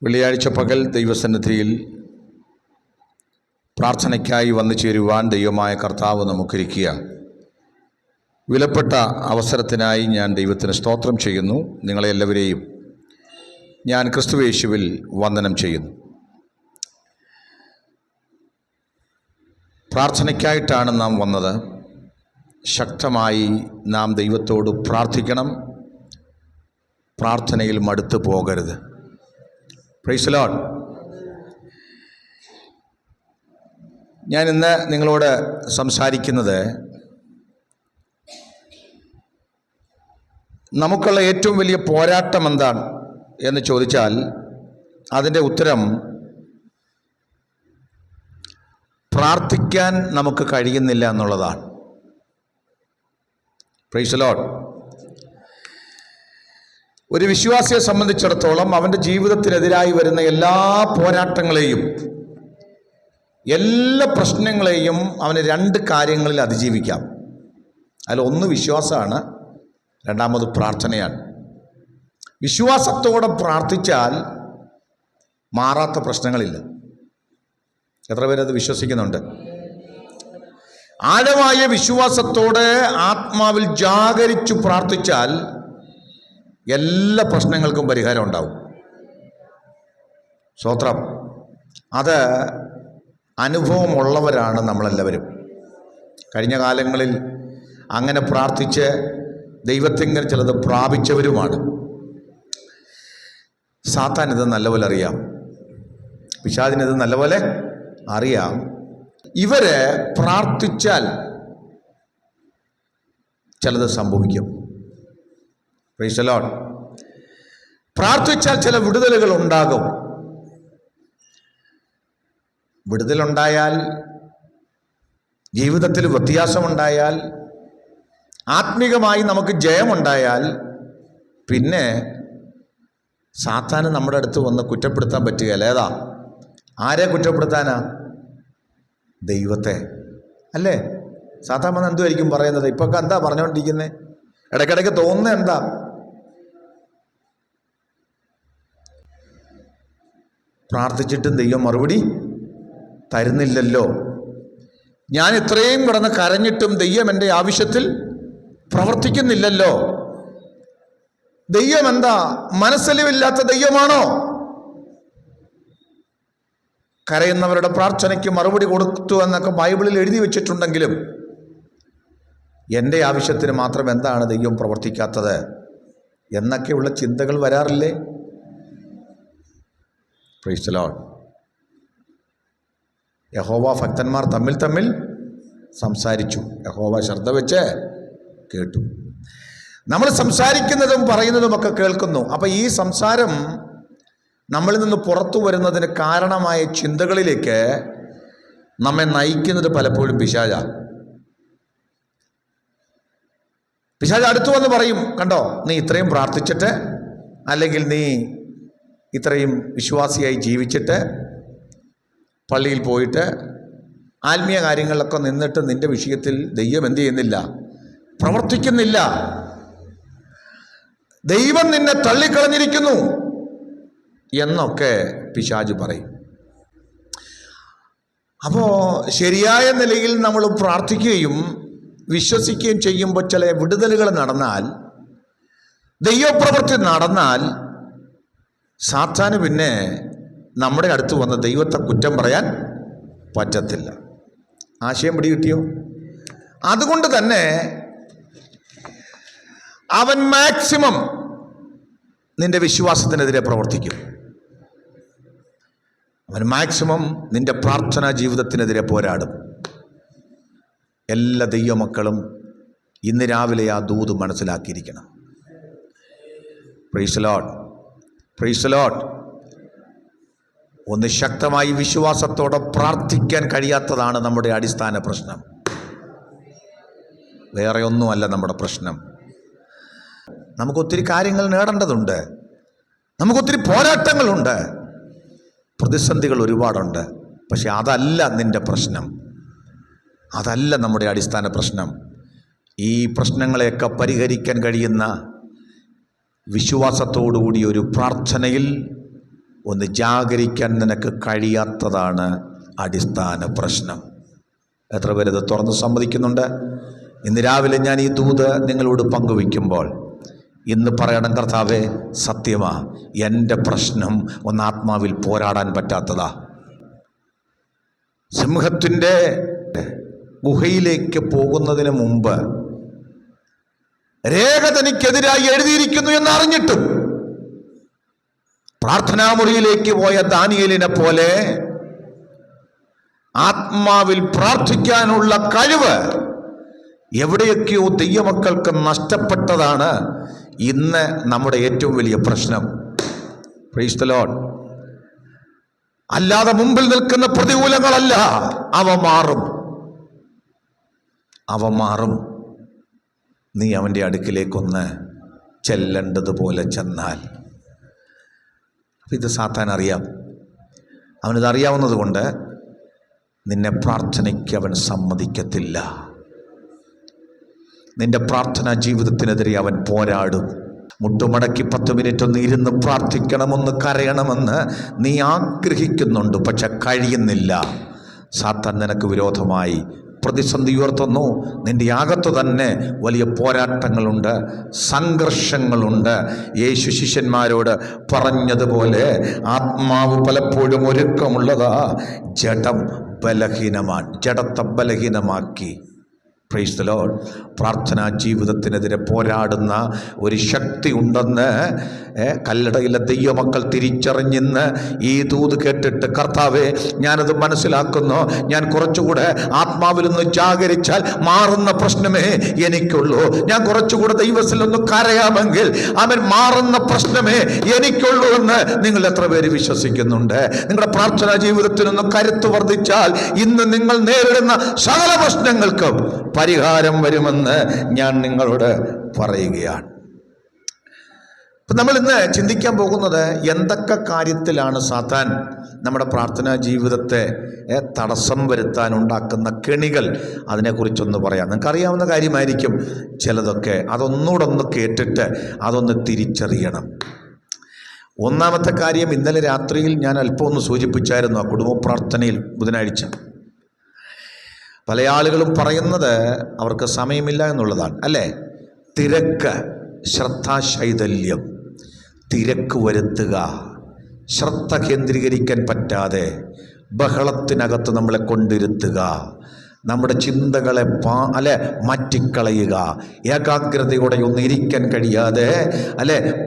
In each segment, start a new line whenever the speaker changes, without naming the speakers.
വെള്ളിയാഴ്ച പകൽ ദൈവസന്നിധിയിൽ പ്രാർത്ഥനയ്ക്കായി വന്നു ചേരുവാൻ ദൈവമായ കർത്താവ് നമുക്കിരിക്കുക. വിലപ്പെട്ട അവസരത്തിനായി ഞാൻ ദൈവത്തിന് സ്തോത്രം ചെയ്യുന്നു. നിങ്ങളെ എല്ലാവരെയും ഞാൻ ക്രിസ്തുയേശുവിൽ വന്ദനം ചെയ്യുന്നു. പ്രാർത്ഥനയ്ക്കായിട്ടാണ് നാം വന്നത്. ശക്തമായി നാം ദൈവത്തോട് പ്രാർത്ഥിക്കണം. പ്രാർത്ഥനയിൽ മടുത്തു പോകരുത്. Price the Lord. ഞാൻ ഇന്ന് നിങ്ങളോട് സംസാരിക്കുന്നത് നമുക്കുള്ള ഏറ്റവും വലിയ പോരാട്ടം എന്താണ് എന്ന് ചോദിച്ചാൽ അതിൻ്റെ ഉത്തരം പ്രാർത്ഥിക്കാൻ നമുക്ക് കഴിയുന്നില്ല എന്നുള്ളതാണ്. Price the Lord. ഒരു വിശ്വാസിയെ സംബന്ധിച്ചിടത്തോളം അവൻ്റെ ജീവിതത്തിനെതിരായി വരുന്ന എല്ലാ പോരാട്ടങ്ങളെയും എല്ലാ പ്രശ്നങ്ങളെയും അവന് രണ്ട് കാര്യങ്ങളിൽ അതിജീവിക്കാം. അതിലൊന്ന് വിശ്വാസമാണ്, രണ്ടാമത് പ്രാർത്ഥനയാണ്. വിശ്വാസത്തോടെ പ്രാർത്ഥിച്ചാൽ മാറാത്ത പ്രശ്നങ്ങളില്ല. എത്ര പേരത് വിശ്വസിക്കുന്നുണ്ട്? ആഴമായ വിശ്വാസത്തോടെ ആത്മാവിൽ ജാഗരിച്ചു പ്രാർത്ഥിച്ചാൽ എല്ലാ പ്രശ്നങ്ങൾക്കും പരിഹാരം ഉണ്ടാവും. സ്തോത്രം. അത് അനുഭവമുള്ളവരാണ് നമ്മളെല്ലാവരും. കഴിഞ്ഞ കാലങ്ങളിൽ അങ്ങനെ പ്രാർത്ഥിച്ച് ദൈവത്തിങ്കൽ ചിലത് പ്രാപിച്ചവരുമാണ്. സാത്താൻ ഇത് നല്ലപോലെ അറിയാം, പിശാചിനിത് നല്ലപോലെ അറിയാം. ഇവര് പ്രാർത്ഥിച്ചാൽ ചിലത് സംഭവിക്കും. Price the Lord. പ്രാർത്ഥിച്ചാൽ ചില വിടുതലുകൾ ഉണ്ടാകും. വിടുതലുണ്ടായാൽ, ജീവിതത്തിൽ വ്യത്യാസമുണ്ടായാൽ, ആത്മീകമായി നമുക്ക് ജയമുണ്ടായാൽ പിന്നെ സാത്താന് നമ്മുടെ അടുത്ത് വന്ന് കുറ്റപ്പെടുത്താൻ പറ്റുകയില്ല. ഏതാ? ആരെ കുറ്റപ്പെടുത്താനാ? ദൈവത്തെ അല്ലേ? സാത്താൻ വന്ന് എന്തുമായിരിക്കും പറയുന്നത്? ഇപ്പൊക്കെ എന്താ പറഞ്ഞുകൊണ്ടിരിക്കുന്നത്? ഇടയ്ക്കിടയ്ക്ക് തോന്നുന്നത് എന്താ? പ്രാർത്ഥിച്ചിട്ടും ദൈവം മറുപടി തരുന്നില്ലല്ലോ. ഞാൻ ഇത്രയും കിടന്ന് കരഞ്ഞിട്ടും ദൈവം എൻ്റെ ആവശ്യത്തിൽ പ്രവർത്തിക്കുന്നില്ലല്ലോ. ദൈവം എന്താ മനസ്സലിവില്ലാത്ത ദൈവമാണോ? കരയുന്നവരുടെ പ്രാർത്ഥനയ്ക്ക് മറുപടി കൊടുത്തു എന്നൊക്കെ ബൈബിളിൽ എഴുതി വെച്ചിട്ടുണ്ടെങ്കിലും എൻ്റെ ആവശ്യത്തിന് മാത്രം എന്താണ് ദൈവം പ്രവർത്തിക്കാത്തത് എന്നൊക്കെയുള്ള ചിന്തകൾ വരാറില്ലേ? Price the Lord. യഹോവ ഭക്തന്മാർ തമ്മിൽ സംസാരിച്ചു. യഹോവ ശ്രദ്ധ വെച്ച് കേട്ടു. നമ്മൾ സംസാരിക്കുന്നതും പറയുന്നതുമൊക്കെ കേൾക്കുന്നു. അപ്പം ഈ സംസാരം നമ്മളിൽ നിന്ന് പുറത്തു വരുന്നതിന് കാരണമായ ചിന്തകളിലേക്ക് നമ്മെ നയിക്കുന്നത് പലപ്പോഴും പിശാചാണ്. പിശാച് അടുത്തു വന്ന് പറയും, കണ്ടോ, നീ ഇത്രയും പ്രാർത്ഥിച്ചിട്ട്, അല്ലെങ്കിൽ നീ ഇത്രയും വിശ്വാസിയായി ജീവിച്ചിട്ട്, പള്ളിയിൽ പോയിട്ട് ആത്മീയ കാര്യങ്ങളിലൊക്കെ നിന്നിട്ട് നിന്റെ വിഷയത്തിൽ ദൈവം എന്ത് ചെയ്യുന്നില്ല? പ്രവർത്തിക്കുന്നില്ല. ദൈവം നിന്നെ തള്ളിക്കളഞ്ഞിരിക്കുന്നു എന്നൊക്കെ പിശാച് പറയും. അപ്പോൾ ശരിയായ നിലയിൽ നമ്മൾ പ്രാർത്ഥിക്കുകയും വിശ്വസിക്കുകയും ചെയ്യുമ്പോൾ ചില വിടുതലുകൾ നടന്നാൽ, ദൈവപ്രവൃത്തി നടന്നാൽ, സാത്താന് പിന്നെ നമ്മുടെ അടുത്ത് വന്ന് ദൈവത്തെ കുറ്റം പറയാൻ പറ്റത്തില്ല. ആശയം പിടികിട്ടിയോ? അതുകൊണ്ട് തന്നെ അവൻ മാക്സിമം നിന്റെ വിശ്വാസത്തിനെതിരെ പ്രവർത്തിക്കും. അവൻ മാക്സിമം നിന്റെ പ്രാർത്ഥനാ ജീവിതത്തിനെതിരെ പോരാടും. എല്ലാ ദൈവമക്കളും ഇന്ന് രാവിലെ ആ ദൂത് മനസ്സിലാക്കിയിരിക്കണം. Praise the Lord. Praise the Lord. ഒന്ന് ശക്തമായി വിശ്വാസത്തോടെ പ്രാർത്ഥിക്കാൻ കഴിയാത്തതാണ് നമ്മുടെ അടിസ്ഥാന പ്രശ്നം. വേറെ ഒന്നുമല്ല നമ്മുടെ പ്രശ്നം. നമുക്കൊത്തിരി കാര്യങ്ങൾ നേടേണ്ടതുണ്ട്, നമുക്കൊത്തിരി പോരാട്ടങ്ങളുണ്ട്, പ്രതിസന്ധികൾ ഒരുപാടുണ്ട്. പക്ഷെ അതല്ല നിൻ്റെ പ്രശ്നം, അതല്ല നമ്മുടെ അടിസ്ഥാന പ്രശ്നം. ഈ പ്രശ്നങ്ങളെയൊക്കെ പരിഹരിക്കാൻ കഴിയുന്ന വിശ്വാസത്തോടുകൂടി ഒരു പ്രാർത്ഥനയിൽ ഒന്ന് ജാഗരിക്കാൻ നിനക്ക് കഴിയാത്തതാണ് അടിസ്ഥാന പ്രശ്നം. എത്ര പേരത് തുറന്ന് സമ്മതിക്കുന്നുണ്ട്? ഇന്ന് രാവിലെ ഞാൻ ഈ ദൂത് നിങ്ങളോട് പങ്കുവയ്ക്കുമ്പോൾ ഇന്ന് പറയണം, കർത്താവേ, സത്യമാ, എൻ്റെ പ്രശ്നം ഒന്ന് ആത്മാവിൽ പോരാടാൻ പറ്റാത്തതാ. സിംഹത്തിൻ്റെ ഗുഹയിലേക്ക് പോകുന്നതിന് മുമ്പ് രേഖ തനിക്കെതിരായി എഴുതിയിരിക്കുന്നു എന്നറിഞ്ഞിട്ടും പ്രാർത്ഥനാമുറിയിലേക്ക് പോയ ദാനിയേലിനെ പോലെ ആത്മാവിൽ പ്രാർത്ഥിക്കാനുള്ള കഴിവ് എവിടെയൊക്കെയോ ദൈവമക്കൾക്ക് നഷ്ടപ്പെട്ടതാണ് ഇന്ന് നമ്മുടെ ഏറ്റവും വലിയ പ്രശ്നം. Price the Lord. അല്ലാതെ മുമ്പിൽ നിൽക്കുന്ന പ്രതികൂലങ്ങളല്ല, അവ മാറും. നീ അവൻ്റെ അടുക്കിലേക്കൊന്ന് ചെല്ലേണ്ടതുപോലെ ചെന്നാൽ. ഇത് സാത്താൻ അറിയാം. അവനിത് അറിയാവുന്നത് കൊണ്ട് നിന്നെ പ്രാർത്ഥനയ്ക്ക് അവൻ സമ്മതിക്കത്തില്ല. നിന്റെ പ്രാർത്ഥനാ ജീവിതത്തിനെതിരെ അവൻ പോരാടും. മുട്ടുമടക്കി 10 മിനിറ്റ് ഒന്ന് ഇരുന്ന് പ്രാർത്ഥിക്കണമെന്ന് കരയണമെന്ന് നീ ആഗ്രഹിക്കുന്നുണ്ട്, പക്ഷെ കഴിയുന്നില്ല. സാത്താൻ നിനക്ക് വിരോധമായി പ്രതിസന്ധി ഉയർത്തുന്നു. നിന്റെ അകത്ത് തന്നെ വലിയ പോരാട്ടങ്ങളുണ്ട്, സംഘർഷങ്ങളുണ്ട്. യേശു ശിഷ്യന്മാരോട് പറഞ്ഞതുപോലെ ആത്മാവ് പലപ്പോഴും ഒരുക്കമുള്ളതാ, ജഡം ബലഹീനമാണ്. ജഡത്തെ ബലഹീനമാക്കി. Price the Lord. പ്രാർത്ഥനാ ജീവിതത്തിനെതിരെ പോരാടുന്ന ഒരു ശക്തി ഉണ്ടെന്ന് കല്ലടയിലെ ദൈവമക്കൾ തിരിച്ചറിഞ്ഞിന്ന് ഈ ദൂത് കേട്ടിട്ട്, കർത്താവേ, ഞാനത് മനസ്സിലാക്കുന്നു, ഞാൻ കുറച്ചുകൂടെ ആത്മാവിലൊന്ന് ജാഗരിച്ചാൽ മാറുന്ന പ്രശ്നമേ എനിക്കുള്ളൂ. ഞാൻ കുറച്ചുകൂടെ ദൈവത്തിലൊന്ന് കരയാമെങ്കിൽ അവൻ മാറുന്ന പ്രശ്നമേ എനിക്കുള്ളൂ എന്ന് നിങ്ങൾ എത്ര പേര് വിശ്വസിക്കുന്നുണ്ട്? നിങ്ങളുടെ പ്രാർത്ഥനാ ജീവിതത്തിനൊന്ന് കരുത്ത് വർദ്ധിച്ചാൽ ഇന്ന് നിങ്ങൾ നേരിടുന്ന സകല പ്രശ്നങ്ങൾക്കും പരിഹാരം വരുമെന്ന് ഞാൻ നിങ്ങളോട് പറയുകയാണ്. ഇപ്പം നമ്മൾ ഇന്ന് ചിന്തിക്കാൻ പോകുന്നത് എന്തൊക്കെ കാര്യത്തിലാണ് സാത്താൻ നമ്മുടെ പ്രാർത്ഥനാ ജീവിതത്തെ തടസ്സം വരുത്താൻ ഉണ്ടാക്കുന്ന കെണികൾ. അതിനെക്കുറിച്ചൊന്ന് പറയാം. നിങ്ങൾക്കറിയാവുന്ന കാര്യമായിരിക്കും ചിലതൊക്കെ. അതൊന്നുകൂടെ ഒന്ന് കേട്ടിട്ട് അതൊന്ന് തിരിച്ചറിയണം. ഒന്നാമത്തെ കാര്യം, ഇന്നലെ രാത്രിയിൽ ഞാൻ അല്പം ഒന്ന് സൂചിപ്പിച്ചായിരുന്നു ആ കുടുംബ പ്രാർത്ഥനയിൽ ബുധനാഴ്ച. പല ആളുകളും പറയുന്നത് അവർക്ക് സമയമില്ല എന്നുള്ളതാണ്, അല്ലേ? തിരക്ക്, ശ്രദ്ധാശൈഥല്യം, തിരക്ക് വരുത്തുക, ശ്രദ്ധ കേന്ദ്രീകരിക്കാൻ പറ്റാതെ ബഹളത്തിനകത്ത് നമ്മളെ കൊണ്ടിരുത്തുക, നമ്മുടെ ചിന്തകളെ മാറ്റിക്കളയുക, ഏകാഗ്രതയോടെ ഒന്ന് ഇരിക്കാൻ കഴിയാതെ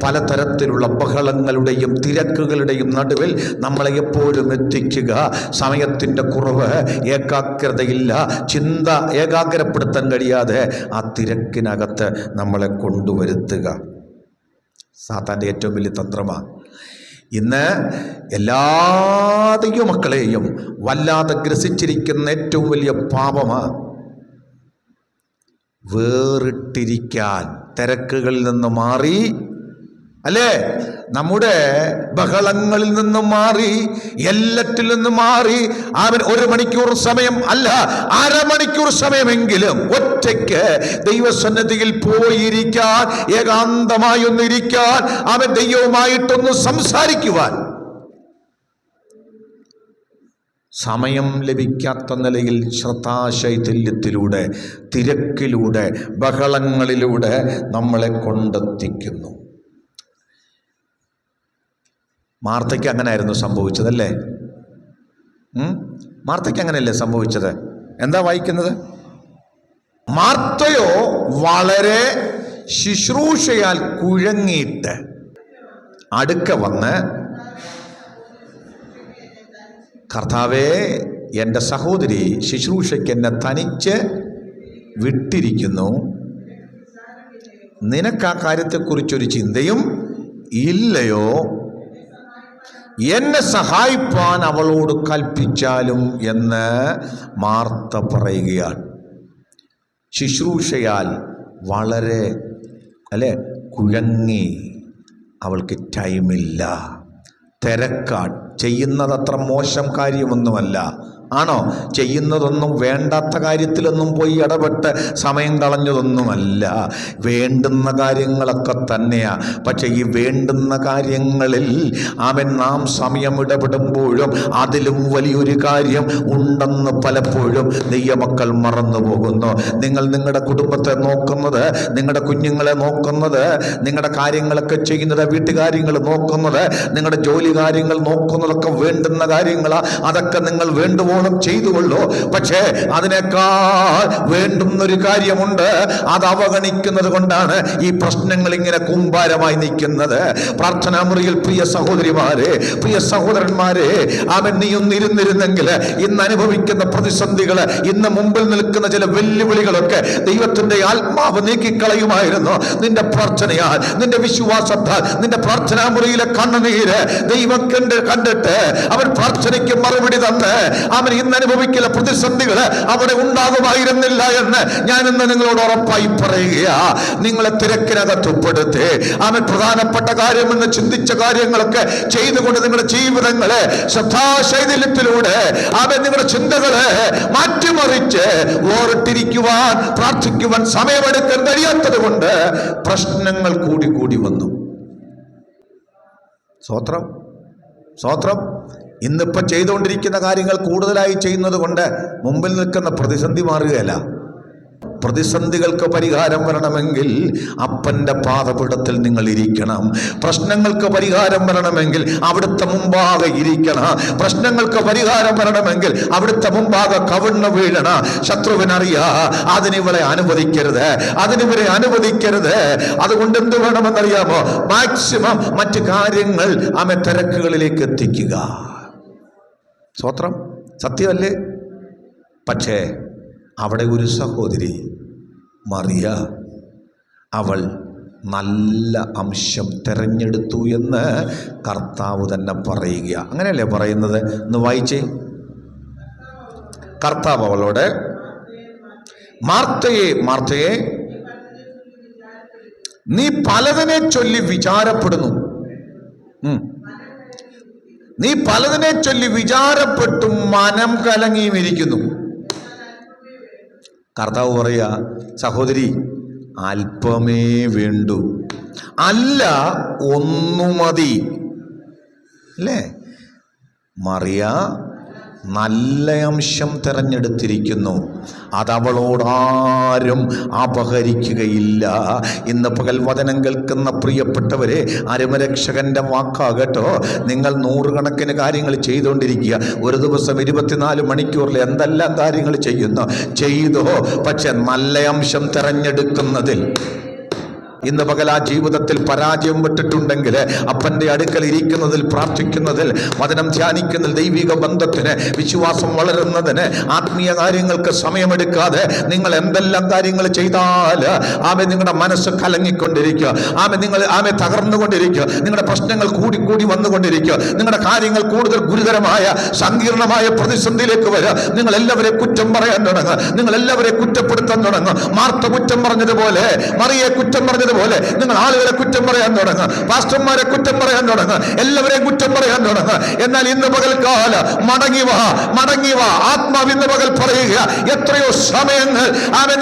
പലതരത്തിലുള്ള ബഹളങ്ങളുടെയും തിരക്കുകളുടെയും നടുവിൽ നമ്മളെ എപ്പോഴും എത്തിക്കുക. സമയത്തിൻ്റെ കുറവ്, ഏകാഗ്രതയില്ല, ചിന്ത ഏകാഗ്രപ്പെടുത്താൻ കഴിയാതെ ആ തിരക്കിനകത്ത് നമ്മളെ കൊണ്ടുവരുത്തുക സാത്താൻ്റെ ഏറ്റവും വലിയ തന്ത്രമാണ്. ഇന്ന് എല്ലാ ദൈവമക്കളെയും വല്ലാതെ ഗ്രസിച്ചിരിക്കുന്ന ഏറ്റവും വലിയ പാപമാണ് വേറിട്ടിരിക്കാൻ, തിരക്കുകളിൽ നിന്ന് മാറി, അല്ലേ, നമ്മുടെ ബഹളങ്ങളിൽ നിന്ന് മാറി, എല്ലാറ്റിൽ നിന്ന് മാറി അവൻ 1 മണിക്കൂർ സമയം അല്ല, അരമണിക്കൂർ സമയമെങ്കിലും ഒറ്റയ്ക്ക് ദൈവസന്നിധിയിൽ പോയിരിക്കാൻ, ഏകാന്തമായി ഒന്നിരിക്കാൻ, അവൻ ദൈവവുമായിട്ടൊന്ന് സംസാരിക്കുവാൻ സമയം ലഭിക്കാത്ത നിലയിൽ ശ്രദ്ധാശൈഥല്യത്തിലൂടെ, തിരക്കിലൂടെ, ബഹളങ്ങളിലൂടെ നമ്മളെ കൊണ്ടെത്തിക്കുന്നു. മാർത്തയ്ക്ക് അങ്ങനെയായിരുന്നു സംഭവിച്ചതല്ലേ? മാർത്തയ്ക്ക് അങ്ങനെയല്ലേ സംഭവിച്ചത്? എന്താ വായിക്കുന്നത്? മാർത്തയോ വളരെ ശുശ്രൂഷയാൽ കുഴങ്ങിയിട്ട് അടുക്ക വന്ന്, കർത്താവേ, എൻ്റെ സഹോദരി ശുശ്രൂഷയ്ക്ക് എന്നെ തനിച്ച് വിട്ടിരിക്കുന്നു, നിനക്ക് ആ കാര്യത്തെക്കുറിച്ചൊരു ചിന്തയും ഇല്ലയോ? എന്നെ സഹായിപ്പാൻ അവളോട് കൽപ്പിച്ചാലും എന്ന് മാർത്ത പറയുകയാണ്. ശുശ്രൂഷയാൽ വളരെ കുഴങ്ങി, അവൾക്ക് ടൈമില്ല, തിരക്കാണ്. ചെയ്യുന്നതത്ര മോശം കാര്യമൊന്നുമല്ല, ആണോ? ചെയ്യുന്നതൊന്നും വേണ്ടാത്ത കാര്യത്തിലൊന്നും പോയി ഇടപെട്ട് സമയം കളഞ്ഞതൊന്നുമല്ല. വേണ്ടുന്ന കാര്യങ്ങളൊക്കെ തന്നെയാ. പക്ഷെ ഈ വേണ്ടുന്ന കാര്യങ്ങളിൽ നാം സമയം ഇടപെടുമ്പോഴും അതിലും വലിയൊരു കാര്യം ഉണ്ടെന്ന് പലപ്പോഴും ദൈവമക്കൾ മറന്നു പോകുന്നു. നിങ്ങൾ നിങ്ങളുടെ കുടുംബത്തെ നോക്കുന്നത്, നിങ്ങളുടെ കുഞ്ഞുങ്ങളെ നോക്കുന്നത്, നിങ്ങളുടെ കാര്യങ്ങളൊക്കെ ചെയ്യുന്നത്, വീട്ടുകാര്യങ്ങൾ നോക്കുന്നത്, നിങ്ങളുടെ ജോലി കാര്യങ്ങൾ നോക്കുന്നതൊക്കെ വേണ്ടുന്ന കാര്യങ്ങളാ. അതൊക്കെ നിങ്ങൾ വേണ്ടുവോളം ചെയ്തുകൊള്ളൂ. പക്ഷേ അതിനേക്കാൾ വേണ്ടുന്നൊരു കാര്യമുണ്ട്. അത് അവഗണിക്കുന്നത് കൊണ്ടാണ് ഈ പ്രശ്നങ്ങൾ ഇങ്ങനെ കൂമ്പാരമായി നിൽക്കുന്നത്. പ്രാർത്ഥനാ മുറിയിൽ പ്രിയ സഹോദരിമാരെ, പ്രിയ സഹോദരന്മാരെ, നീ ഒന്നിരുന്നിരുന്നെങ്കിൽ ഇന്ന് അനുഭവിക്കുന്ന പ്രതിസന്ധികൾ, ഇന്ന് മുമ്പിൽ നിൽക്കുന്ന ചില വെല്ലുവിളികളൊക്കെ ദൈവത്തിന്റെ ആത്മാവ് നീക്കിക്കളയുമായിരുന്നു. നിന്റെ പ്രാർത്ഥനയാൽ, നിന്റെ വിശ്വാസത്താൽ, നിന്റെ പ്രാർത്ഥനാ മുറിയിലെ കണ്ണുനീര് ദൈവം കണ്ടിട്ട് അവൻ പ്രാർത്ഥനയ്ക്ക് മറുപടി തന്ന് ഇന്ന് അനുഭവിക്കുന്ന പ്രതിസന്ധികൾ അവിടെ ഉണ്ടാകുമായിരുന്നില്ല എന്ന് ഞാൻ ഇന്ന് നിങ്ങളോട് ഉറപ്പായി പറയുക. നിങ്ങളെ തിരക്കിനകത്തുപ്പെടുത്തി പ്രധാനപ്പെട്ട കാര്യമെന്ന് ചിന്തിച്ച കാര്യങ്ങളൊക്കെ ചെയ്തുകൊണ്ട് നിങ്ങളുടെ ജീവിതങ്ങളെ ശ്രദ്ധാശൈഥല്യത്തിലൂടെ നിങ്ങളുടെ ചിന്തകളെ മാറ്റിമറിച്ച് ഓർത്തിരിക്കുവാൻ, പ്രാർത്ഥിക്കുവാൻ സമയമെടുക്കാൻ കഴിയാത്തത് കൊണ്ട് പ്രശ്നങ്ങൾ കൂടി കൂടി വന്നു. സ്വോത്രം സ്വോത്രം. ഇന്നിപ്പം ചെയ്തുകൊണ്ടിരിക്കുന്ന കാര്യങ്ങൾ കൂടുതലായി ചെയ്യുന്നത് കൊണ്ട് മുമ്പിൽ നിൽക്കുന്ന പ്രതിസന്ധി മാറുകയല്ല. പ്രതിസന്ധികൾക്ക് പരിഹാരം വരണമെങ്കിൽ അപ്പൻ്റെ പാദപീഠത്തിൽ നിങ്ങൾ ഇരിക്കണം. പ്രശ്നങ്ങൾക്ക് പരിഹാരം വരണമെങ്കിൽ അവിടുത്തെ മുമ്പാകെ ഇരിക്കണം. പ്രശ്നങ്ങൾക്ക് പരിഹാരം വരണമെങ്കിൽ അവിടുത്തെ മുമ്പാകെ കവിണ്ണ് വീഴണം. ശത്രുവിനറിയാ അതിനിവളെ അനുവദിക്കരുത്, അതിനിവരെ അനുവദിക്കരുത്. അതുകൊണ്ട് എന്ത് വേണമെന്നറിയാമോ? മാക്സിമം മറ്റു കാര്യങ്ങൾ തിരക്കുകളിലേക്ക് എത്തിക്കുക. സ്വത്രം സത്യമല്ലേ? പക്ഷേ അവിടെ ഒരു സഹോദരി മറിയ, അവൾ നല്ല അംശം തിരഞ്ഞെടുത്തു എന്ന് കർത്താവ് തന്നെ പറയുക. അങ്ങനെയല്ലേ പറയുന്നത്? ഒന്ന് വായിച്ചേ. കർത്താവ് അവളോട്, മാർത്തയെ, നീ പലതിനെ ചൊല്ലി വിചാരപ്പെടുന്നു, നീ പലതിനെ ചൊല്ലി വിചാരപ്പെട്ടും മനം കലങ്ങിയും ഇരിക്കുന്നു. കർത്താവ് പറയുക, സഹോദരി, അല്പമേ വേണ്ടൂ, അല്ല ഒന്നു മതി. അല്ലേ? മറിയ നല്ല അംശം തിരഞ്ഞെടുത്തിരിക്കുന്നു, അതവളോടാരും അപഹരിക്കുകയില്ല. ഇന്ന് പകൽ വചനം കേൾക്കുന്ന പ്രിയപ്പെട്ടവരെ, അരുമരക്ഷകന്റെ വാക്കാകട്ടോ. നിങ്ങൾ നൂറുകണക്കിന് കാര്യങ്ങൾ ചെയ്തുകൊണ്ടിരിക്കുക. ഒരു ദിവസം 24 മണിക്കൂറിൽ എന്തെല്ലാം കാര്യങ്ങൾ ചെയ്തോ, പക്ഷെ നല്ല അംശം തിരഞ്ഞെടുക്കുന്നതിൽ ഇന്ന് പകൽ ആ ജീവിതത്തിൽ പരാജയം വിട്ടിട്ടുണ്ടെങ്കിൽ, അപ്പൻ്റെ അടുക്കൽ ഇരിക്കുന്നതിൽ, പ്രാർത്ഥിക്കുന്നതിൽ, വചനം ധ്യാനിക്കുന്നതിൽ, ദൈവിക ബന്ധത്തിന്, വിശ്വാസം വളരുന്നതിന്, ആത്മീയ കാര്യങ്ങൾക്ക് സമയമെടുക്കാതെ നിങ്ങൾ എന്തെല്ലാം കാര്യങ്ങൾ ചെയ്താൽ നിങ്ങളുടെ മനസ്സ് കലങ്ങിക്കൊണ്ടിരിക്കുക, നിങ്ങൾ തകർന്നുകൊണ്ടിരിക്കുക, നിങ്ങളുടെ പ്രശ്നങ്ങൾ കൂടി കൂടി വന്നുകൊണ്ടിരിക്കുക, നിങ്ങളുടെ കാര്യങ്ങൾ കൂടുതൽ ഗുരുതരമായ സങ്കീർണമായ പ്രതിസന്ധിയിലേക്ക് വരിക. നിങ്ങൾ എല്ലാവരെയും കുറ്റം പറയാൻ തുടങ്ങുക, നിങ്ങൾ എല്ലാവരെയും കുറ്റപ്പെടുത്താൻ തുടങ്ങുക. മാർത്ത കുറ്റം പറഞ്ഞതുപോലെ, മറിയെ കുറ്റം പറഞ്ഞതുപോലെ നിങ്ങൾ ആളുകളെ കുറ്റം പറയാൻ തുടങ്ങുക, പാസ്റ്റർമാരെ കുറ്റം പറയാൻ തുടങ്ങുക, എല്ലാവരെയും കുറ്റം പറയാൻ തുടങ്ങുക. എന്നാൽ ഇന്ന് പകൽക്കാല മടങ്ങി വാ. ആത്മാവ് ഇന്ന് പകൽ പറയുക, എത്രയോ സമയങ്ങൾ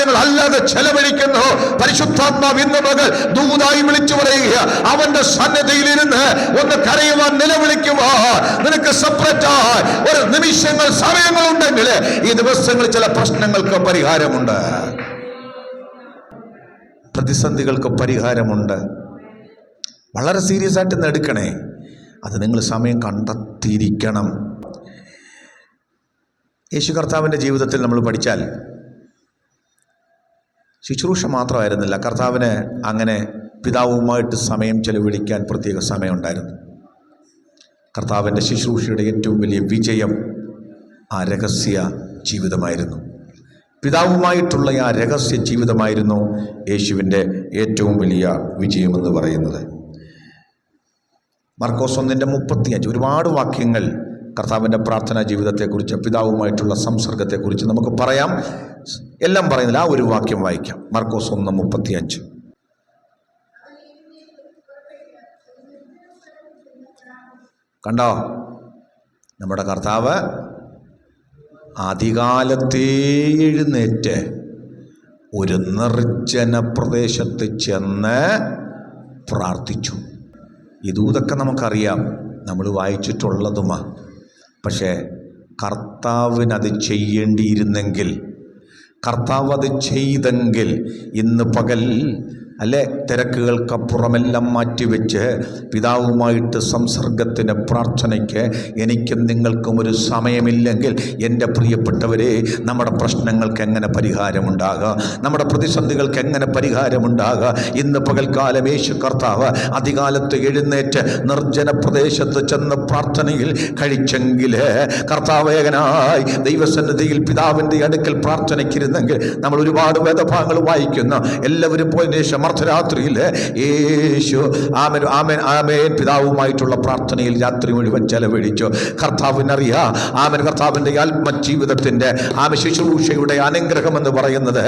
നിങ്ങൾ അല്ലാതെ ചെലവഴിക്കുന്നു. പരിശുദ്ധാത്മാവ് ഇന്ന് പകൽ ദൂതായി വിളിച്ചു പറയുക, അവന്റെ സന്നിധിയിലിരുന്ന് ഒന്ന് കരയുവാൻ, നിലവിളിക്കുവാൻ നിനക്ക് സെപ്പറേറ്റായി ഒരു നിമിഷങ്ങൾ, സമയങ്ങൾ ഉണ്ടെങ്കിൽ ഈ ദിവസങ്ങളിൽ ചില പ്രശ്നങ്ങൾക്ക് പരിഹാരമുണ്ട്, പ്രതിസന്ധികൾക്ക് പരിഹാരമുണ്ട്. വളരെ സീരിയസ് ആയിട്ട് ഇന്ന് എടുക്കണേ. അത് നിങ്ങൾ സമയം കണ്ടെത്തിയിരിക്കണം. യേശു കർത്താവിൻ്റെ ജീവിതത്തിൽ നമ്മൾ പഠിച്ചാൽ ശുശ്രൂഷ മാത്രമായിരുന്നില്ല, കർത്താവിന് അങ്ങനെ പിതാവുമായിട്ട് സമയം ചെലവഴിക്കാൻ പ്രത്യേക സമയമുണ്ടായിരുന്നു. കർത്താവിൻ്റെ ശുശ്രൂഷയുടെ ഏറ്റവും വലിയ വിജയം ആ രഹസ്യ ജീവിതമായിരുന്നു. പിതാവുമായിട്ടുള്ള ആ രഹസ്യ ജീവിതമായിരുന്നു യേശുവിൻ്റെ ഏറ്റവും വലിയ വിജയമെന്ന് പറയുന്നത്. മർക്കോസ് 1:35 ഒരുപാട് വാക്യങ്ങൾ കർത്താവിൻ്റെ പ്രാർത്ഥനാ ജീവിതത്തെക്കുറിച്ച്, പിതാവുമായിട്ടുള്ള സംസർഗത്തെക്കുറിച്ച് നമുക്ക് പറയാം. എല്ലാം പറയുന്നില്ല, ആ ഒരു വാക്യം വായിക്കാം. മർക്കോസ് 1:35. കണ്ടോ? നമ്മുടെ കർത്താവ് അതികാലത്തേ എഴുന്നേറ്റ് ഒരു നിർജ്ജന പ്രദേശത്ത് ചെന്ന് പ്രാർത്ഥിച്ചു. ഇതൊക്കെ നമുക്കറിയാം, നമ്മൾ വായിച്ചിട്ടുള്ളതുമാ. പക്ഷേ കർത്താവിനത് ചെയ്യേണ്ടിയിരുന്നെങ്കിൽ, കർത്താവ് അത് ചെയ്തെങ്കിൽ ഇന്ന് പകൽ അല്ലെ തിരക്കുകൾക്കപ്പുറമെല്ലാം മാറ്റിവെച്ച് പിതാവുമായിട്ട് സംസർഗത്തിന് പ്രാർത്ഥനയ്ക്ക് എനിക്കും നിങ്ങൾക്കും ഒരു സമയമില്ലെങ്കിൽ എൻ്റെ പ്രിയപ്പെട്ടവരെ, നമ്മുടെ പ്രശ്നങ്ങൾക്ക് എങ്ങനെ പരിഹാരമുണ്ടാകുക, നമ്മുടെ പ്രതിസന്ധികൾക്ക് എങ്ങനെ പരിഹാരമുണ്ടാകുക? ഇന്ന് പകൽക്കാലം യേശു കർത്താവ് അതികാലത്ത് എഴുന്നേറ്റ് നിർജ്ജന പ്രദേശത്ത് ചെന്ന് പ്രാർത്ഥനയിൽ കഴിച്ചെങ്കിൽ, കർത്താവേകനായി ദൈവസന്നിധിയിൽ പിതാവിൻ്റെ അടുക്കൽ പ്രാർത്ഥനയ്ക്കിരുന്നെങ്കിൽ, നമ്മൾ ഒരുപാട് വേദഭാഗങ്ങൾ വായിക്കുന്ന എല്ലാവരും പോയതിനു ശേഷം അർദ്ധരാത്രിയിൽ യേശു ആമേൻ ആമേൻ ആമേൻ പിതാവുമായിട്ടുള്ള പ്രാർത്ഥനയിൽ രാത്രി മുഴുവൻ ചെലവഴിച്ചു. കർത്താവിനറിയാം ആമേൻ കർത്താവിൻ്റെ ആത്മജീവിതത്തിൻ്റെ ശുശ്രൂഷയുടെ അനുഗ്രഹം എന്ന് പറയുന്നത്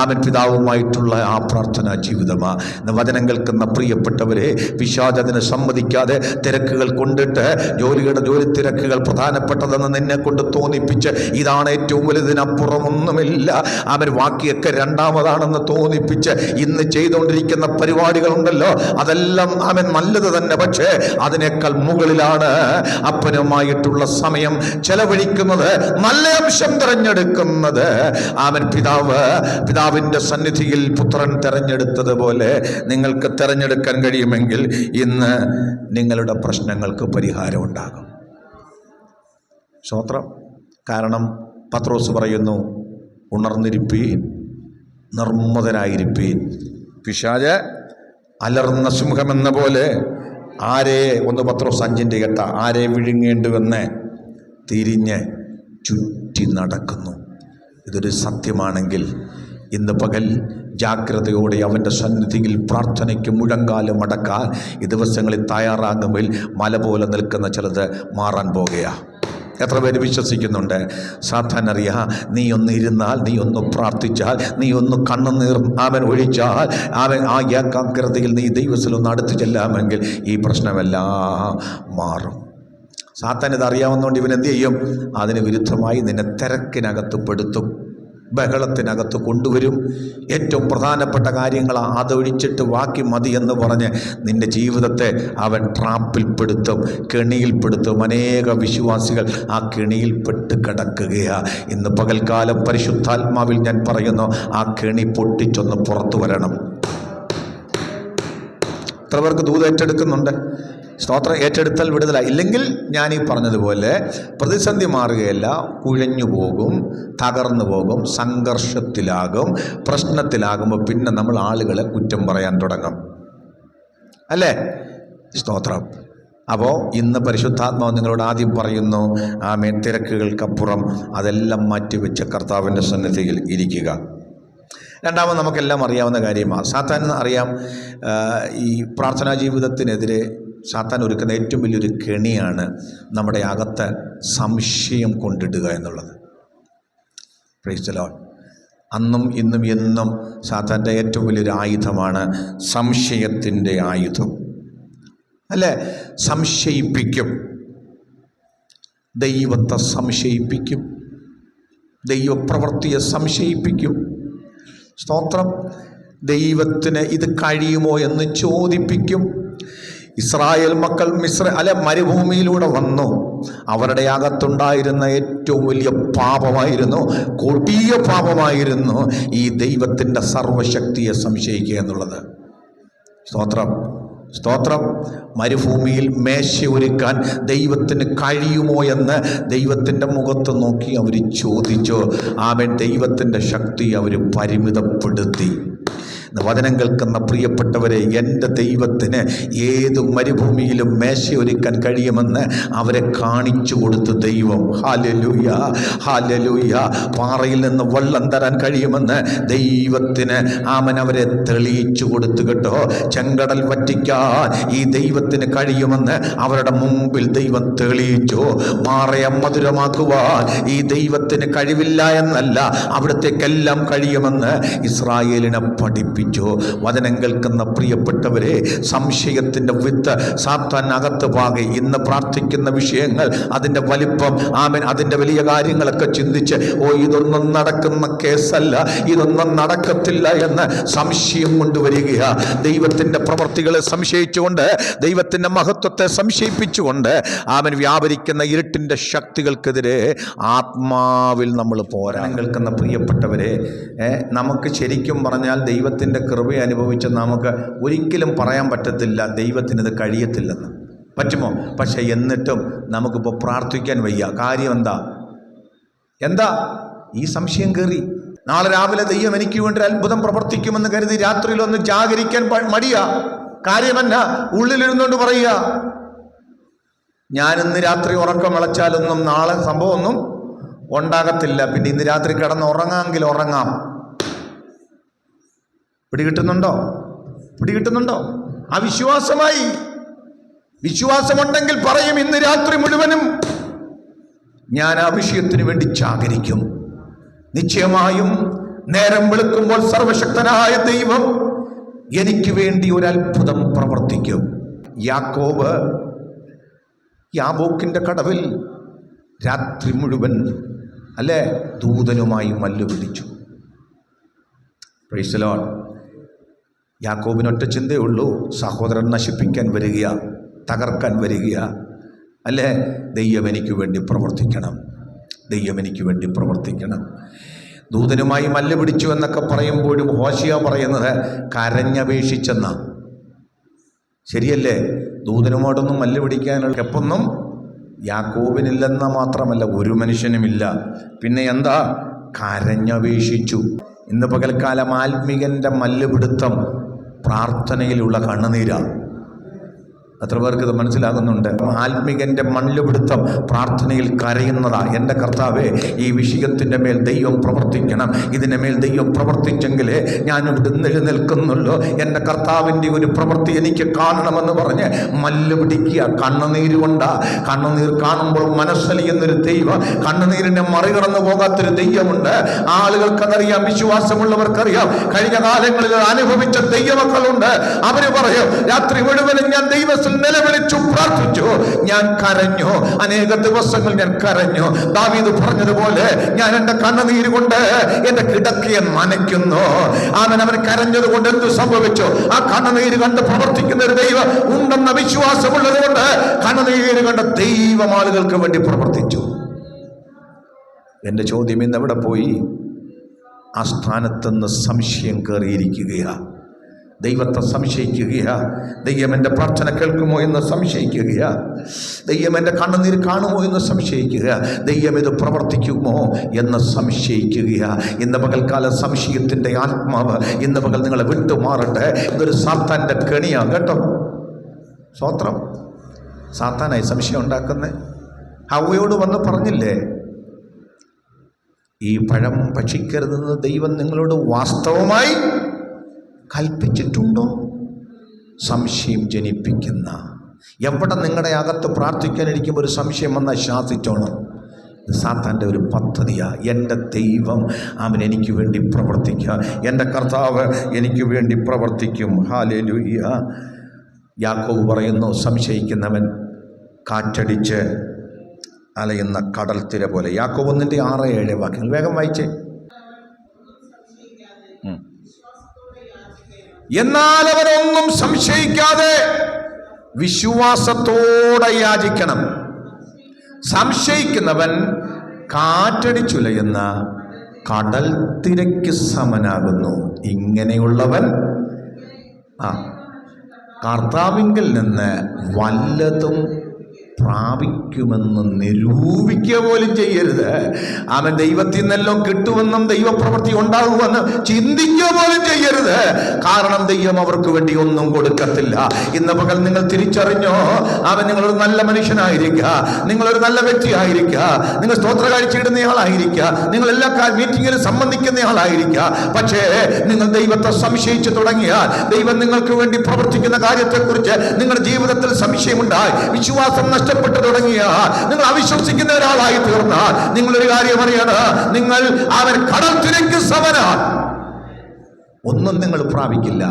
ആമേൻ പിതാവുമായിട്ടുള്ള ആ പ്രാർത്ഥനാ ജീവിതമാണ്. വചനം കേൾക്കുന്ന പ്രിയപ്പെട്ടവരെ, പിശാച് സമ്മതിക്കാതെ തിരക്കുകൾ കൊണ്ടിട്ട് ജോലി തിരക്കുകൾ പ്രധാനപ്പെട്ടതെന്ന് നിന്നെ കൊണ്ട് തോന്നിപ്പിച്ച് ഇതാണ് ഏറ്റവും വലുതിനപ്പുറമൊന്നുമില്ല, ആമേൻ ബാക്കിയൊക്കെ രണ്ടാമതാണെന്ന് തോന്നിപ്പിച്ച് ഇന്ന് ചെയ്തുകൊണ്ടിരിക്കുന്ന പരിപാടികളുണ്ടല്ലോ, അതെല്ലാം ആമേൻ നല്ലത് തന്നെ. പക്ഷേ അതിനേക്കാൾ മുകളിലാണ് അപ്പനുമായിട്ടുള്ള സമയം ചെലവഴിക്കുന്നത്, നല്ല അംശം തിരഞ്ഞെടുക്കുന്നത്. ആമേൻ പിതാവിൻ്റെ സന്നിധിയിൽ പുത്രൻ തിരഞ്ഞെടുത്തതുപോലെ നിങ്ങൾക്ക് തിരഞ്ഞെടുക്കാൻ കഴിയുമെങ്കിൽ ഇന്ന് നിങ്ങളുടെ പ്രശ്നങ്ങൾക്ക് പരിഹാരം ഉണ്ടാകും. സ്തോത്രം. കാരണം പത്രോസ് പറയുന്നു, ഉണർന്നിരിപ്പീൻ, നിർമ്മതരായിരിപ്പീൻ. പിശാച് അലർന്ന സിംഹമെന്ന പോലെ ആരെ, 1 പത്രോസ് 5:8, ആരെ വിഴുങ്ങേണ്ടുവെന്ന് തിരിഞ്ഞ് ചുറ്റി നടക്കുന്നു. ഇതൊരു സത്യമാണെങ്കിൽ ഇന്ന് പകൽ ജാഗ്രതയോടെ അവൻ്റെ സന്നിധിയിൽ പ്രാർത്ഥനയ്ക്ക് മുഴങ്കാലം അടക്കാൻ ഈ ദിവസങ്ങളിൽ തയ്യാറാകുമ്പോൾ മല പോലെ നിൽക്കുന്ന ചിലത് മാറാൻ പോകുകയാണ്. എത്ര പേര് വിശ്വസിക്കുന്നുണ്ട്? സാത്താൻ അറിയാ, നീ ഒന്ന് ഇരുന്നാൽ, നീ ഒന്ന് പ്രാർത്ഥിച്ചാൽ, നീ ഒന്ന് കണ്ണുനീർ അവൻ ഒഴിച്ചാൽ, അവൻ ആ ഏകാഗ്രതയിൽ നീ ദൈവത്തിലൊന്ന് അടുത്ത് ചെല്ലാമെങ്കിൽ ഈ പ്രശ്നമെല്ലാം മാറും. സാത്താൻ ഇത് അറിയാവുന്നതുകൊണ്ട് ഇവൻ എന്ത് ചെയ്യും? അതിന് വിരുദ്ധമായി നിന്നെ തിരക്കിനകത്ത് പെടുത്തും, ബഹളത്തിനകത്ത് കൊണ്ടുവരും. ഏറ്റവും പ്രധാനപ്പെട്ട കാര്യങ്ങൾ അതൊഴിച്ചിട്ട് ബാക്കി മതി എന്ന് പറഞ്ഞ് നിൻ്റെ ജീവിതത്തെ അവൻ ട്രാപ്പിൽപ്പെടുത്തും, കെണിയിൽപ്പെടുത്തും. അനേക വിശ്വാസികൾ ആ കെണിയിൽപ്പെട്ട് കിടക്കുകയാണ്. ഇന്ന് പകൽക്കാലം പരിശുദ്ധാത്മാവിൽ ഞാൻ പറയുന്നു, ആ കെണി പൊട്ടിച്ചൊന്ന് പുറത്തു വരണം. എത്ര പേർക്ക് ദൂത് ഏറ്റെടുക്കുന്നുണ്ട്? സ്തോത്രം. ഏറ്റെടുത്താൽ വിടുതല. ഇല്ലെങ്കിൽ ഞാൻ ഈ പറഞ്ഞതുപോലെ പ്രതിസന്ധി മാറുകയല്ല, കുഴഞ്ഞു പോകും, തകർന്നു പോകും, സംഘർഷത്തിലാകും, പ്രശ്നത്തിലാകുമ്പോൾ പിന്നെ നമ്മൾ ആളുകളെ കുറ്റം പറയാൻ തുടങ്ങും, അല്ലേ? സ്തോത്രം. അപ്പോൾ ഇന്ന് പരിശുദ്ധാത്മാവ് നിങ്ങളോട് ആദ്യം പറയുന്നു, ആമേൻ, തിരക്കുകൾക്കപ്പുറം അതെല്ലാം മാറ്റിവെച്ച് കർത്താവിൻ്റെ സന്നിധിയിൽ ഇരിക്കുക. രണ്ടാമത് നമുക്കെല്ലാം അറിയാവുന്ന കാര്യമാണ്, സാത്താൻ അറിയാം, ഈ പ്രാർത്ഥനാ ജീവിതത്തിനെതിരെ സാത്താൻ ഒരുക്കുന്ന ഏറ്റവും വലിയൊരു കെണിയാണ് നമ്മുടെ അകത്ത് സംശയം കൊണ്ടിടുക എന്നുള്ളത്. Price the Lord. അന്നും ഇന്നും എന്നും സാത്താൻ്റെ ഏറ്റവും വലിയൊരു ആയുധമാണ് സംശയത്തിൻ്റെ ആയുധം, അല്ലേ? സംശയിപ്പിക്കും, ദൈവത്തെ സംശയിപ്പിക്കും, ദൈവപ്രവൃത്തിയെ സംശയിപ്പിക്കും. സ്തോത്രം. ദൈവത്തിന് ഇത് കഴിയുമോ എന്ന് ചോദിപ്പിക്കും. ഇസ്രായേൽ മക്കൾ മരുഭൂമിയിലൂടെ വന്നു. അവരുടെ അകത്തുണ്ടായിരുന്ന ഏറ്റവും വലിയ പാപമായിരുന്നു, കൊടിയ പാപമായിരുന്നു ഈ ദൈവത്തിൻ്റെ സർവശക്തിയെ സംശയിക്കുക എന്നുള്ളത്. സ്തോത്രം. സ്തോത്രം. മരുഭൂമിയിൽ മേശ ഒരുക്കാൻ ദൈവത്തിന് കഴിയുമോ എന്ന് ദൈവത്തിൻ്റെ മുഖത്ത് നോക്കി അവർ ചോദിച്ചു. ആമേൻ. ദൈവത്തിൻ്റെ ശക്തി അവർ പരിമിതപ്പെടുത്തി. വചനം കേൾക്കുന്ന പ്രിയപ്പെട്ടവരെ, എൻ്റെ ദൈവത്തിന് ഏത് മരുഭൂമിയിലും മേശയൊരുക്കാൻ കഴിയുമെന്ന് അവരെ കാണിച്ചു കൊടുത്തു ദൈവം. Hallelujah, hallelujah. പാറയിൽ നിന്ന് വെള്ളം തരാൻ കഴിയുമെന്ന് ദൈവത്തിന് ആമൻ അവരെ തെളിയിച്ചു കൊടുത്തു കേട്ടോ. ചെങ്കടൽ വറ്റിക്കാൻ ഈ ദൈവത്തിന് കഴിയുമെന്ന് അവരുടെ മുമ്പിൽ ദൈവം തെളിയിച്ചു. പാറയെ മധുരമാക്കുവാൻ ഈ ദൈവത്തിന് കഴിവില്ല എന്നല്ല, അവിടത്തേക്കെല്ലാം കഴിയുമെന്ന് ഇസ്രായേലിനെ പഠിപ്പിച്ചു. പഠിപ്പിച്ചു. വചനം കേൾക്കുന്ന പ്രിയപ്പെട്ടവരെ, സംശയത്തിൻ്റെ വിത്ത് സാത്താൻ അകത്ത് പാകി. ഇന്ന് പ്രാർത്ഥിക്കുന്ന വിഷയങ്ങൾ, അതിൻ്റെ വലിപ്പം, ആമേൻ, അതിൻ്റെ വലിയ കാര്യങ്ങളൊക്കെ ചിന്തിച്ച് ഇതൊന്നും നടക്കുന്ന കേസല്ല, ഇതൊന്നും നടക്കത്തില്ല എന്ന് സംശയം കൊണ്ടുവരികയാ. ദൈവത്തിൻ്റെ പ്രവൃത്തികളെ സംശയിച്ചുകൊണ്ട്, ദൈവത്തിൻ്റെ മഹത്വത്തെ സംശയിപ്പിച്ചുകൊണ്ട് ആമേൻ വ്യാപരിക്കുന്ന ഇരുട്ടിൻ്റെ ശക്തികൾക്കെതിരെ ആത്മാവിൽ നമ്മൾ പോരാൻ കേൾക്കുന്ന പ്രിയപ്പെട്ടവരെ, നമുക്ക് ശരിക്കും പറഞ്ഞാൽ ദൈവത്തിൻ്റെ കൃപ അനുഭവിച്ച് നമുക്ക് ഒരിക്കലും പറയാൻ പറ്റത്തില്ല ദൈവത്തിനത് കഴിയത്തില്ലെന്ന്. പറ്റുമോ? പക്ഷെ എന്നിട്ടും നമുക്കിപ്പോൾ പ്രാർത്ഥിക്കാൻ വയ്യ. കാര്യം എന്താ? ഈ സംശയം കയറി. നാളെ രാവിലെ ദൈവം എനിക്ക് വേണ്ടി അത്ഭുതം പ്രവർത്തിക്കുമെന്ന് കരുതി രാത്രിയിലൊന്ന് ജാഗരിക്കാൻ മടിയാ. കാര്യമെന്നാ? ഉള്ളിലിരുന്നുകൊണ്ട് പറയുക, ഞാനിന്ന് രാത്രി ഉറക്കം വിളച്ചാലൊന്നും നാളെ സംഭവമൊന്നും ഉണ്ടാകത്തില്ല. പിന്നെ ഇന്ന് രാത്രി കിടന്ന് ഉറങ്ങാമെങ്കിൽ ഉറങ്ങാം. പിടികിട്ടുന്നുണ്ടോ? അവിശ്വാസമായി. വിശ്വാസമുണ്ടെങ്കിൽ പറയും, ഇന്ന് രാത്രി മുഴുവനും ഞാൻ ആ വിഷയത്തിന് വേണ്ടി ജാഗരിക്കും. നിശ്ചയമായും നേരം വെളുക്കുമ്പോൾ സർവശക്തനായ ദൈവം എനിക്ക് വേണ്ടി ഒരു അത്ഭുതം പ്രവർത്തിക്കും. യാക്കോബ് യാബോക്കിൻ്റെ കടവിൽ രാത്രി മുഴുവൻ ദൂതനുമായി മല്ലുപിടിച്ചു. Praise the Lord. യാക്കോബിനൊറ്റ ചിന്തയേ ഉള്ളൂ, സഹോദരൻ നശിപ്പിക്കാൻ വരിക, തകർക്കാൻ വരിക. ദൈവം എനിക്ക് വേണ്ടി പ്രവർത്തിക്കണം, ദൈവം എനിക്ക് വേണ്ടി പ്രവർത്തിക്കണം. ദൂതനുമായി മല്ല് പിടിച്ചു എന്നൊക്കെ പറയുമ്പോഴും ഹോശിയ പറയുന്നത് കരഞ്ഞപേക്ഷിച്ചെന്ന. ശരിയല്ലേ? ദൂതനുമായിട്ടൊന്നും മല്ല് പിടിക്കാനുള്ള കെപ്പൊന്നും യാക്കോബിനില്ലെന്ന മാത്രമല്ല, ഒരു മനുഷ്യനുമില്ല. പിന്നെ എന്താ? കരഞ്ഞപേക്ഷിച്ചു. ഇന്ന് പകൽക്കാലം ആത്മീകൻ്റെ മല്ലുപിടുത്തം പ്രാർത്ഥനയിലുള്ള കണ്ണുനീരാണ്. എത്ര പേർക്ക് ഇത് മനസ്സിലാകുന്നുണ്ട്? ആത്മികൻ്റെ മല്ലുപിടുത്തം പ്രാർത്ഥനയിൽ കരയുന്നതാ. എൻ്റെ കർത്താവേ, ഈ വിഷയത്തിൻ്റെ മേൽ ദൈവം പ്രവർത്തിക്കണം, ഇതിൻ്റെ മേൽ ദൈവം പ്രവർത്തിച്ചെങ്കിലേ ഞാനിവിടെ എഴുന്നേൽക്കുന്നുള്ളൂ, എൻ്റെ കർത്താവിൻ്റെ ഒരു പ്രവൃത്തി എനിക്ക് കാണണമെന്ന് പറഞ്ഞ് മല്ല് പിടിക്കുക. കണ്ണുനീര് കൊണ്ടാ. കണ്ണുനീർ കാണുമ്പോൾ മനസ്സലിയുന്നൊരു ദൈവം, കണ്ണുനീരിനെ മറികടന്നു പോകാത്തൊരു ദൈവമുണ്ട്. ആളുകൾക്കതറിയാം, വിശ്വാസമുള്ളവർക്കറിയാം. കഴിഞ്ഞ കാലങ്ങളിൽ അനുഭവിച്ച ദൈവമക്കളുണ്ട്. അവർ പറയും, രാത്രി മുഴുവനും ഞാൻ ദൈവത്തിൽ നിലവിളിച്ചു, പ്രാർത്ഥിച്ചു, ഞാൻ കരഞ്ഞു, അനേക ദിവസങ്ങൾ ഞാൻ കരഞ്ഞു. ദാവീദ് പറഞ്ഞതുപോലെ ഞാൻ എൻ്റെ കണ്ണുനീര് കൊണ്ട് എൻ്റെ കിടക്കയെ നനയ്ക്കുന്നു. അവൻ കരഞ്ഞത് കൊണ്ട് എന്ത് സംഭവിച്ചു? ആ കണ്ണുനീര് കണ്ട് പ്രവർത്തിക്കുന്ന ഒരു ദൈവം ഉണ്ടെന്ന വിശ്വാസമുള്ളത് കൊണ്ട് കണ്ണുനീര് കണ്ട ദൈവം ആളുകൾക്ക് വേണ്ടി പ്രവർത്തിച്ചു. എൻ്റെ ചോദ്യം ഇന്ന് എവിടെ പോയി? ആ സ്ഥാനത്തുനിന്ന് സംശയം കയറിയിരിക്കുകയാ. ദൈവത്തെ സംശയിക്കുകയാ. ദൈവം എൻ്റെ പ്രാർത്ഥന കേൾക്കുമോ എന്ന് സംശയിക്കുകയാ. ദൈവം എൻ്റെ കണ്ണുനീർ കാണുമോ എന്ന് സംശയിക്കുക. ദൈവം ഇത് പ്രവർത്തിക്കുമോ എന്ന് സംശയിക്കുകയാ. ഇന്ന് പകൽക്കാല സംശയത്തിൻ്റെ ആത്മാവ് ഇന്ന് പകൽ നിങ്ങളെ വിട്ടുമാറട്ടെ. ഇതൊരു സാത്താൻ്റെ കെണിയാണ് കേട്ടോ. സ്തോത്രം. സാത്താനായി സംശയം ഉണ്ടാക്കുന്നത്. ഹവ്വയോട് വന്ന് പറഞ്ഞില്ലേ, ഈ പഴം ഭക്ഷിക്കരുതെന്ന് ദൈവം നിങ്ങളോട് വാസ്തവമായി കൽപ്പിച്ചിട്ടുണ്ടോ? സംശയം ജനിപ്പിക്കുന്ന എവിടെ നിങ്ങളുടെ അകത്ത് പ്രാർത്ഥിക്കാനിരിക്കുമ്പോൾ ഒരു സംശയം വന്നാൽ ശാസിച്ചോണം. സാത്താൻ്റെ ഒരു പദ്ധതിയാണ്. എൻ്റെ ദൈവം അവൻ എനിക്ക് വേണ്ടി പ്രവർത്തിക്കുക, എൻ്റെ കർത്താവ് എനിക്ക് വേണ്ടി പ്രവർത്തിക്കും. ഹല്ലേലൂയ. യാക്കോബ് പറയുന്നു, സംശയിക്കുന്നവൻ കാറ്റടിച്ച് അലയുന്ന കടൽ തിര പോലെ. യാക്കോബ് 1:6-7 വാക്യങ്ങൾ വേഗം വായിച്ചേ. എന്നാൽ അവനൊന്നും സംശയിക്കാതെ വിശ്വാസത്തോടെ യാചിക്കണം. സംശയിക്കുന്നവൻ കാറ്റടിച്ചുലയുന്ന കടൽ തിരയ്ക്ക് സമനാകുന്നു. ഇങ്ങനെയുള്ളവൻ കർത്താവിങ്കിൽ നിന്ന് വല്ലതും പ്രാപിക്കുമെന്ന് നിരൂപിക്കുക പോലും ചെയ്യരുത്. അവൻ ദൈവത്തിൽ നിന്നെല്ലാം കിട്ടുമെന്നും ദൈവപ്രവൃത്തി ഉണ്ടാകുമെന്ന് ചിന്തിക്കുക പോലും ചെയ്യരുത്. കാരണം ദൈവം അവർക്ക് വേണ്ടി ഒന്നും കൊടുക്കത്തില്ല. ഇന്ന് പകൽ നിങ്ങൾ തിരിച്ചറിഞ്ഞോ, അവൻ നിങ്ങളൊരു നല്ല മനുഷ്യനായിരിക്കുക, നിങ്ങളൊരു നല്ല വ്യക്തിയായിരിക്കുക, നിങ്ങൾ സ്തോത്ര കാഴ്ചയിടുന്നയാളായിരിക്കുക, നിങ്ങൾ എല്ലാ മീറ്റിങ്ങിലും സംബന്ധിക്കുന്നയാളായിരിക്കുക. പക്ഷേ നിങ്ങൾ ദൈവത്തെ സംശയിച്ചു തുടങ്ങിയാൽ, ദൈവം നിങ്ങൾക്ക് വേണ്ടി പ്രവർത്തിക്കുന്ന കാര്യത്തെക്കുറിച്ച് നിങ്ങളുടെ ജീവിതത്തിൽ സംശയമുണ്ടായി, വിശ്വാസം നഷ്ടപ്പെട്ടു തുടങ്ങിയാൽ, നിങ്ങൾ അവിശ്വസിക്കുന്ന ഒരാളായി തീർന്നാൽ, നിങ്ങളൊരു കാര്യം അറിയണം, നിങ്ങൾ അവൻ കടൽ തിരക്ക് സമനാണ്. ഒന്നും നിങ്ങൾ പ്രാപിക്കില്ല.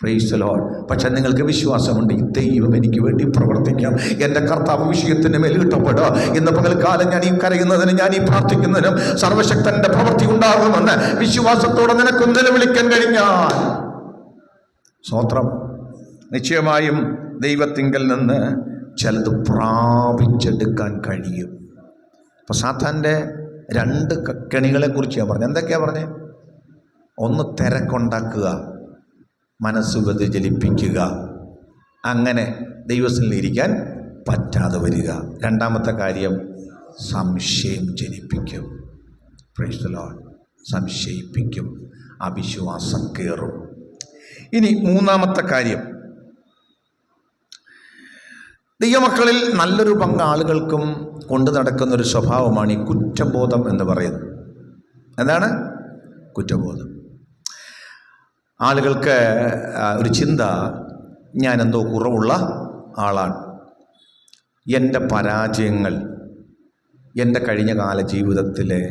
Price the Lord. പക്ഷെ നിങ്ങൾക്ക് വിശ്വാസമുണ്ട്, ഈ ദൈവം എനിക്ക് വേണ്ടി പ്രവർത്തിക്കാം, എൻ്റെ കർത്താവ് വിഷയത്തിന് മേൽ ഇട്ടപ്പെടുക. ഇന്ന് പകൽക്കാലം ഞാൻ ഈ കരയുന്നതിനും ഞാൻ ഈ പ്രാർത്ഥിക്കുന്നതിനും സർവശക്തന്റെ പ്രവൃത്തി ഉണ്ടാകുമെന്ന് വിശ്വാസത്തോടെ നിനക്ക് നിലവിളിക്കാൻ കഴിഞ്ഞാൽ സ്തോത്രം, നിശ്ചയമായും ദൈവത്തിങ്കൽ നിന്ന് ചിലത് പ്രാപിച്ചെടുക്കാൻ കഴിയും. അപ്പോൾ സാത്താൻ്റെ രണ്ട് കെണികളെക്കുറിച്ച് ഞാൻ പറഞ്ഞു. എന്തൊക്കെയാണ് പറഞ്ഞത്? ഒന്ന്, തിരക്കുണ്ടാക്കുക, മനസ്സ് വ്യതിചലിപ്പിക്കുക, അങ്ങനെ ദൈവത്തിലിരിക്കാൻ പറ്റാതെ വരിക. രണ്ടാമത്തെ കാര്യം, സംശയം ജനിപ്പിക്കും. Praise the Lord. സംശയിപ്പിക്കും, അവിശ്വാസം കയറും. ഇനി മൂന്നാമത്തെ കാര്യം, ദൈവമക്കളിൽ നല്ലൊരു പങ്ക് ആളുകൾക്കും കൊണ്ടു നടക്കുന്നൊരു സ്വഭാവമാണ് ഈ കുറ്റബോധം എന്ന് പറയുന്നത്. എന്താണ് കുറ്റബോധം? ആളുകൾക്ക് ഒരു ചിന്ത, ഞാനെന്തോ കുറവുള്ള ആളാണ്, എൻ്റെ പരാജയങ്ങൾ, എൻ്റെ കഴിഞ്ഞ കാല ജീവിതത്തിലെ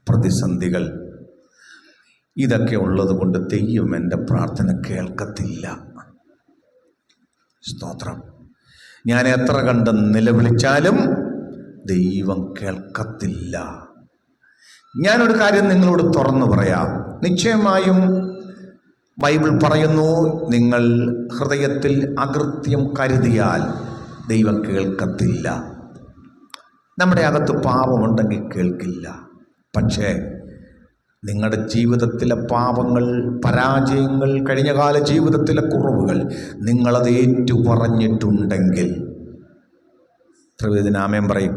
പ്രതിസന്ധികൾ, ഇതൊക്കെ ഉള്ളത് കൊണ്ട് ദൈവം എൻ്റെ പ്രാർത്ഥന കേൾക്കത്തില്ല. സ്തോത്രം. ഞാൻ എത്ര കണ്ട് നിലവിളിച്ചാലും ദൈവം കേൾക്കത്തില്ല. ഞാനൊരു കാര്യം നിങ്ങളോട് തുറന്നു പറയാം. നിശ്ചയമായും ബൈബിൾ പറയുന്നു, നിങ്ങൾ ഹൃദയത്തിൽ അകൃത്യം കരുതിയാൽ ദൈവം കേൾക്കത്തില്ല. നമ്മുടെ അകത്ത് പാപമുണ്ടെങ്കിൽ കേൾക്കില്ല. പക്ഷേ നിങ്ങളുടെ ജീവിതത്തിലെ പാപങ്ങൾ, പരാജയങ്ങൾ, കഴിഞ്ഞകാല ജീവിതത്തിലെ കുറവുകൾ നിങ്ങളത് ഏറ്റു പറഞ്ഞിട്ടുണ്ടെങ്കിൽ, ത്രിവേദിന് ആമേൻ പറയും.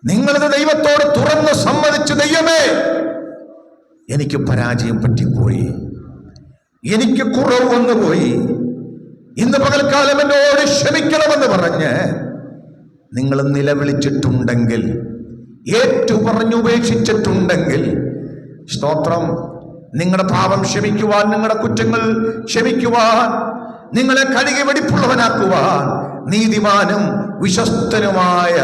നിങ്ങളത് ദൈവത്തോട് തുറന്ന് സമ്മതിച്ച്, ദൈവമേ എനിക്ക് പരാജയം പറ്റിപ്പോയി, എനിക്ക് കുറവ് വന്നുപോയി, ഇന്ന് പകൽക്കാലം എന്നോട് ക്ഷമിക്കണമെന്ന് പറഞ്ഞ് നിങ്ങൾ നിലവിളിച്ചിട്ടുണ്ടെങ്കിൽ, ഏറ്റുപറഞ്ഞുപേക്ഷിച്ചിട്ടുണ്ടെങ്കിൽ, സ്തോത്രം, നിങ്ങളുടെ പാപം ക്ഷമിക്കുവാൻ, നിങ്ങളുടെ കുറ്റങ്ങൾ ക്ഷമിക്കുവാൻ, നിങ്ങളെ കഴുകി വെടിപ്പുള്ളവനാക്കുവാൻ നീതിമാനും വിശ്വസ്തനുമായ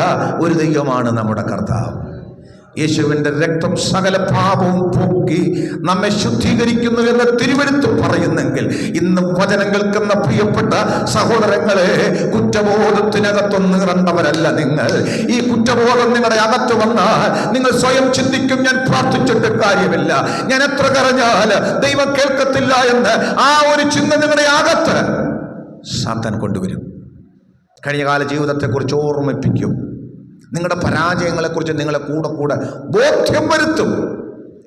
ഒരു ദൈവമാണ് നമ്മുടെ കർത്താവ്. യേശുവിൻ്റെ രക്തം സകല പാപവും പോക്കി നമ്മെ ശുദ്ധീകരിക്കുന്നു എന്ന് തിരുവെഴുത്ത് പറയുന്നെങ്കിൽ, ഇന്ന് വചനം കേൾക്കുന്ന പ്രിയപ്പെട്ട സഹോദരങ്ങളെ, കുറ്റബോധത്തിനകത്തൊന്നും ഇറണ്ടവരല്ല നിങ്ങൾ. ഈ കുറ്റബോധം നിങ്ങളുടെ അകത്ത് വന്നാൽ നിങ്ങൾ സ്വയം ചിന്തിക്കും, ഞാൻ പ്രാർത്ഥിച്ചിട്ട് കാര്യമില്ല, ഞാൻ എത്ര കരഞ്ഞാൽ ദൈവം കേൾക്കത്തില്ല എന്ന്. ആ ഒരു ചിന്ത നിങ്ങളുടെ അകത്ത് സാത്താൻ കൊണ്ടുവരും. കഴിഞ്ഞകാല ജീവിതത്തെക്കുറിച്ച് ഓർമ്മിപ്പിക്കും. നിങ്ങളുടെ പരാജയങ്ങളെക്കുറിച്ച് നിങ്ങളെ കൂടെ ബോധ്യം വരുത്തും.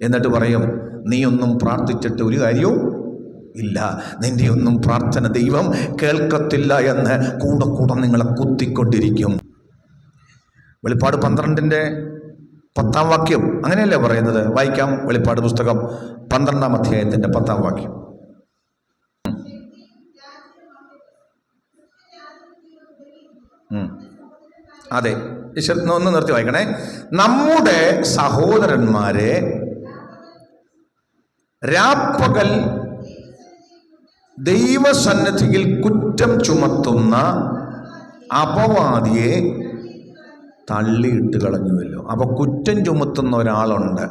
എന്നിട്ട് പറയും, നീയൊന്നും പ്രാർത്ഥിച്ചിട്ട് ഒരു കാര്യവും ഇല്ല, നിന്റെ ഒന്നും പ്രാർത്ഥന ദൈവം കേൾക്കത്തില്ല എന്ന് കൂടെ നിങ്ങളെ കുത്തിക്കൊണ്ടിരിക്കും. വെളിപ്പാട് 12-10 വാക്യം അങ്ങനെയല്ലേ പറയുന്നത്? വായിക്കാം. വെളിപ്പാട് പുസ്തകം 12-ാം അധ്യായത്തിൻ്റെ 10-ാം വാക്യം. അതെ, ഒന്ന് നിർത്തി വായിക്കണേ. നമ്മുടെ സഹോദരന്മാരെ രാപ്പകൽ ദൈവസന്നിധിയിൽ കുറ്റം ചുമത്തുന്ന അപവാദിയെ തള്ളിയിട്ട് കളഞ്ഞുവല്ലോ. അപ്പൊ കുറ്റം ചുമത്തുന്ന ഒരാളുണ്ട്.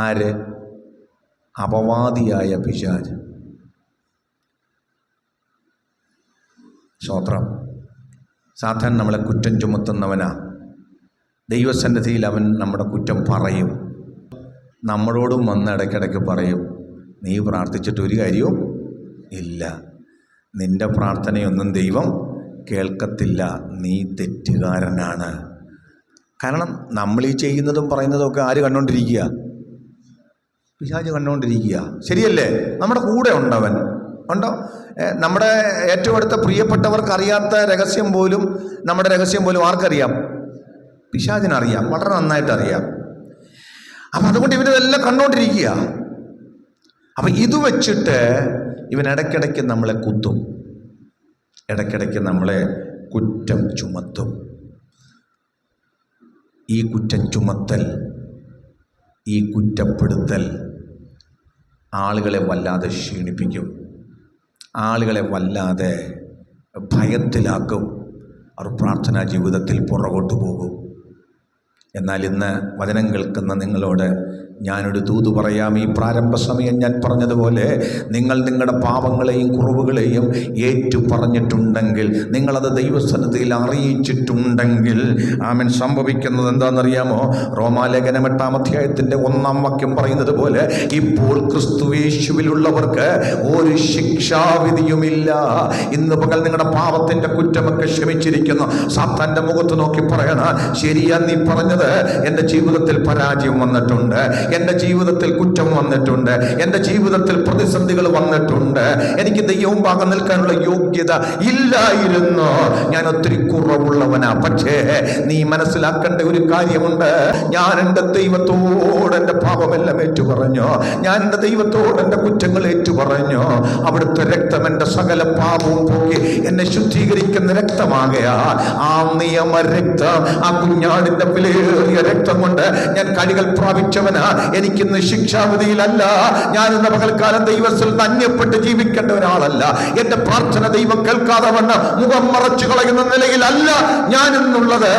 ആര്? അപവാദിയായ പിശാച്. സ്തോത്രം. സാധാരണ നമ്മളെ കുറ്റം ചുമത്തുന്നവനാ. ദൈവസന്നിധിയിൽ അവൻ നമ്മുടെ കുറ്റം പറയും. നമ്മളോടും വന്ന് ഇടയ്ക്കിടയ്ക്ക് പറയും, നീ പ്രാർത്ഥിച്ചിട്ട് ഒരു കാര്യവും ഇല്ല, നിന്റെ പ്രാർത്ഥനയൊന്നും ദൈവം കേൾക്കത്തില്ല, നീ തെറ്റുകാരനാണ്. കാരണം നമ്മൾ ഈ ചെയ്യുന്നതും പറയുന്നതും ഒക്കെ ആര് കണ്ടുകൊണ്ടിരിക്കുക? പിശാച് കണ്ടുകൊണ്ടിരിക്കുക. ശരിയല്ലേ? നമ്മുടെ കൂടെ ഉണ്ടവൻ. ഉണ്ടോ? നമ്മുടെ ഏറ്റവും അടുത്ത പ്രിയപ്പെട്ടവർക്ക് അറിയാത്ത രഹസ്യം പോലും, നമ്മുടെ രഹസ്യം പോലും ആർക്കറിയാം? പിശാചിനറിയാം, വളരെ നന്നായിട്ട് അറിയാം. അപ്പം അതുകൊണ്ട് ഇവനിതെല്ലാം കണ്ടുകൊണ്ടിരിക്കുക. അപ്പം ഇത് വച്ചിട്ട് ഇവൻ ഇടയ്ക്കിടയ്ക്ക് നമ്മളെ കുത്തും, ഇടയ്ക്കിടയ്ക്ക് നമ്മളെ കുറ്റം ചുമത്തും. ഈ കുറ്റം ചുമത്തൽ, ഈ കുറ്റപ്പെടുത്തൽ ആളുകളെ വല്ലാതെ ക്ഷീണിപ്പിക്കും, ആളുകളെ വല്ലാതെ ഭയത്തിലാക്കും. അവർ പ്രാർത്ഥനാ ജീവിതത്തിൽ പുറകോട്ട് പോകും. എന്നാൽ ഇന്ന് വചനം കേൾക്കുന്ന നിങ്ങളോട് ഞാനൊരു ദൂത് പറയാം. ഈ പ്രാരംഭ സമയം ഞാൻ പറഞ്ഞതുപോലെ നിങ്ങൾ നിങ്ങളുടെ പാപങ്ങളെയും കുറവുകളെയും ഏറ്റു പറഞ്ഞിട്ടുണ്ടെങ്കിൽ, നിങ്ങളത് ദൈവസന്നിധിയിൽ അറിയിച്ചിട്ടുണ്ടെങ്കിൽ, ആമേൻ, സംഭവിക്കുന്നത് എന്താണെന്നറിയാമോ? റോമാലേഖനം 8-ാം അധ്യായത്തിൻ്റെ 1-ാം വാക്യം പറയുന്നത് പോലെ, ഇപ്പോൾ ക്രിസ്തുയേശുവിലുള്ളവർക്ക് ഒരു ശിക്ഷാവിധിയുമില്ല. ഇന്ന് പകൽ നിങ്ങളുടെ പാപത്തിൻ്റെ കുറ്റമൊക്കെ ക്ഷമിച്ചിരിക്കുന്നു. സാത്താൻ്റെ മുഖത്ത് നോക്കി പറയണം, ശരിയാ നീ പറഞ്ഞത്, എൻ്റെ ജീവിതത്തിൽ പരാജയം വന്നിട്ടുണ്ട്, എൻ്റെ ജീവിതത്തിൽ കുറ്റം വന്നിട്ടുണ്ട്, എൻ്റെ ജീവിതത്തിൽ പ്രതിസന്ധികൾ വന്നിട്ടുണ്ട്, എനിക്ക് ദൈവം ഭാഗം നിൽക്കാനുള്ള യോഗ്യത ഇല്ലായിരുന്നു, ഞാൻ ഒത്തിരി കുറവുള്ളവനാ. പക്ഷേ നീ മനസ്സിലാക്കേണ്ട ഒരു കാര്യമുണ്ട്, ഞാൻ എൻ്റെ ദൈവത്തോട് എൻ്റെ പാപമെല്ലാം ഏറ്റുപറഞ്ഞു, ഞാൻ എൻ്റെ ദൈവത്തോട് എൻ്റെ കുറ്റങ്ങൾ ഏറ്റുപറഞ്ഞു. അവിടുത്തെ രക്തം എൻ്റെ സകല പാപവും പോക്കി എന്നെ ശുദ്ധീകരിക്കുന്ന രക്തമാകയാൽ ആ നിയമ രക്തം, ആ കുഞ്ഞാടിന്റെ വിലയേറിയ രക്തം കൊണ്ട് ഞാൻ കടികൾ പ്രാപിച്ചവനാ. എനിക്കിന്ന് ശിക്ഷാവിധിയിലല്ല, ഞാൻ ഇന്ന് പകൽക്കാലം ദൈവത്തിൽ അന്യപ്പെട്ട് ജീവിക്കേണ്ട ഒരാളല്ല. എന്റെ പ്രാർത്ഥന ദൈവം കേൾക്കാതെ വണ്ണം മുഖം മറച്ചു കളയുന്ന നിലയിലല്ല ഞാൻ എന്നുള്ളത്.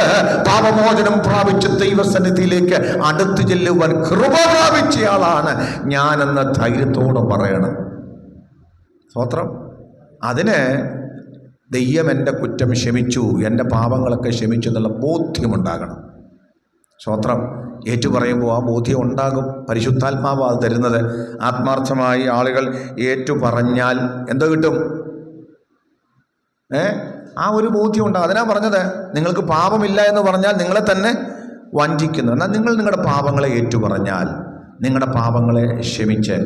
പാപമോചനം പ്രാപിച്ച് ദൈവസന്നിധിയിലേക്ക് അടുത്തു ചെല്ലുവാൻ കൃപ പ്രാപിച്ചയാളാണ് ഞാനെന്ന ധൈര്യത്തോടെ പറയണം. സ്തോത്രം. അതിന് ദൈവം എൻ്റെ കുറ്റം ക്ഷമിച്ചു, എൻ്റെ പാപങ്ങളൊക്കെ ക്ഷമിച്ചു എന്നുള്ള ബോധ്യമുണ്ടാകണം. സ്തോത്രം. ഏറ്റുപറയുമ്പോൾ ആ ബോധ്യം ഉണ്ടാകും. പരിശുദ്ധാത്മാവ് അത് തരുന്നത്. ആത്മാർത്ഥമായി ആളുകൾ ഏറ്റുപറഞ്ഞാൽ എന്തോ കിട്ടും? ആ ഒരു ബോധ്യം ഉണ്ടാകും. അതിനാ പറഞ്ഞത്, നിങ്ങൾക്ക് പാപമില്ല എന്ന് പറഞ്ഞാൽ നിങ്ങളെ തന്നെ വഞ്ചിക്കുന്നു. എന്നാൽ നിങ്ങൾ നിങ്ങളുടെ പാപങ്ങളെ ഏറ്റുപറഞ്ഞാൽ, നിങ്ങളുടെ പാപങ്ങളെ ക്ഷമിച്ച്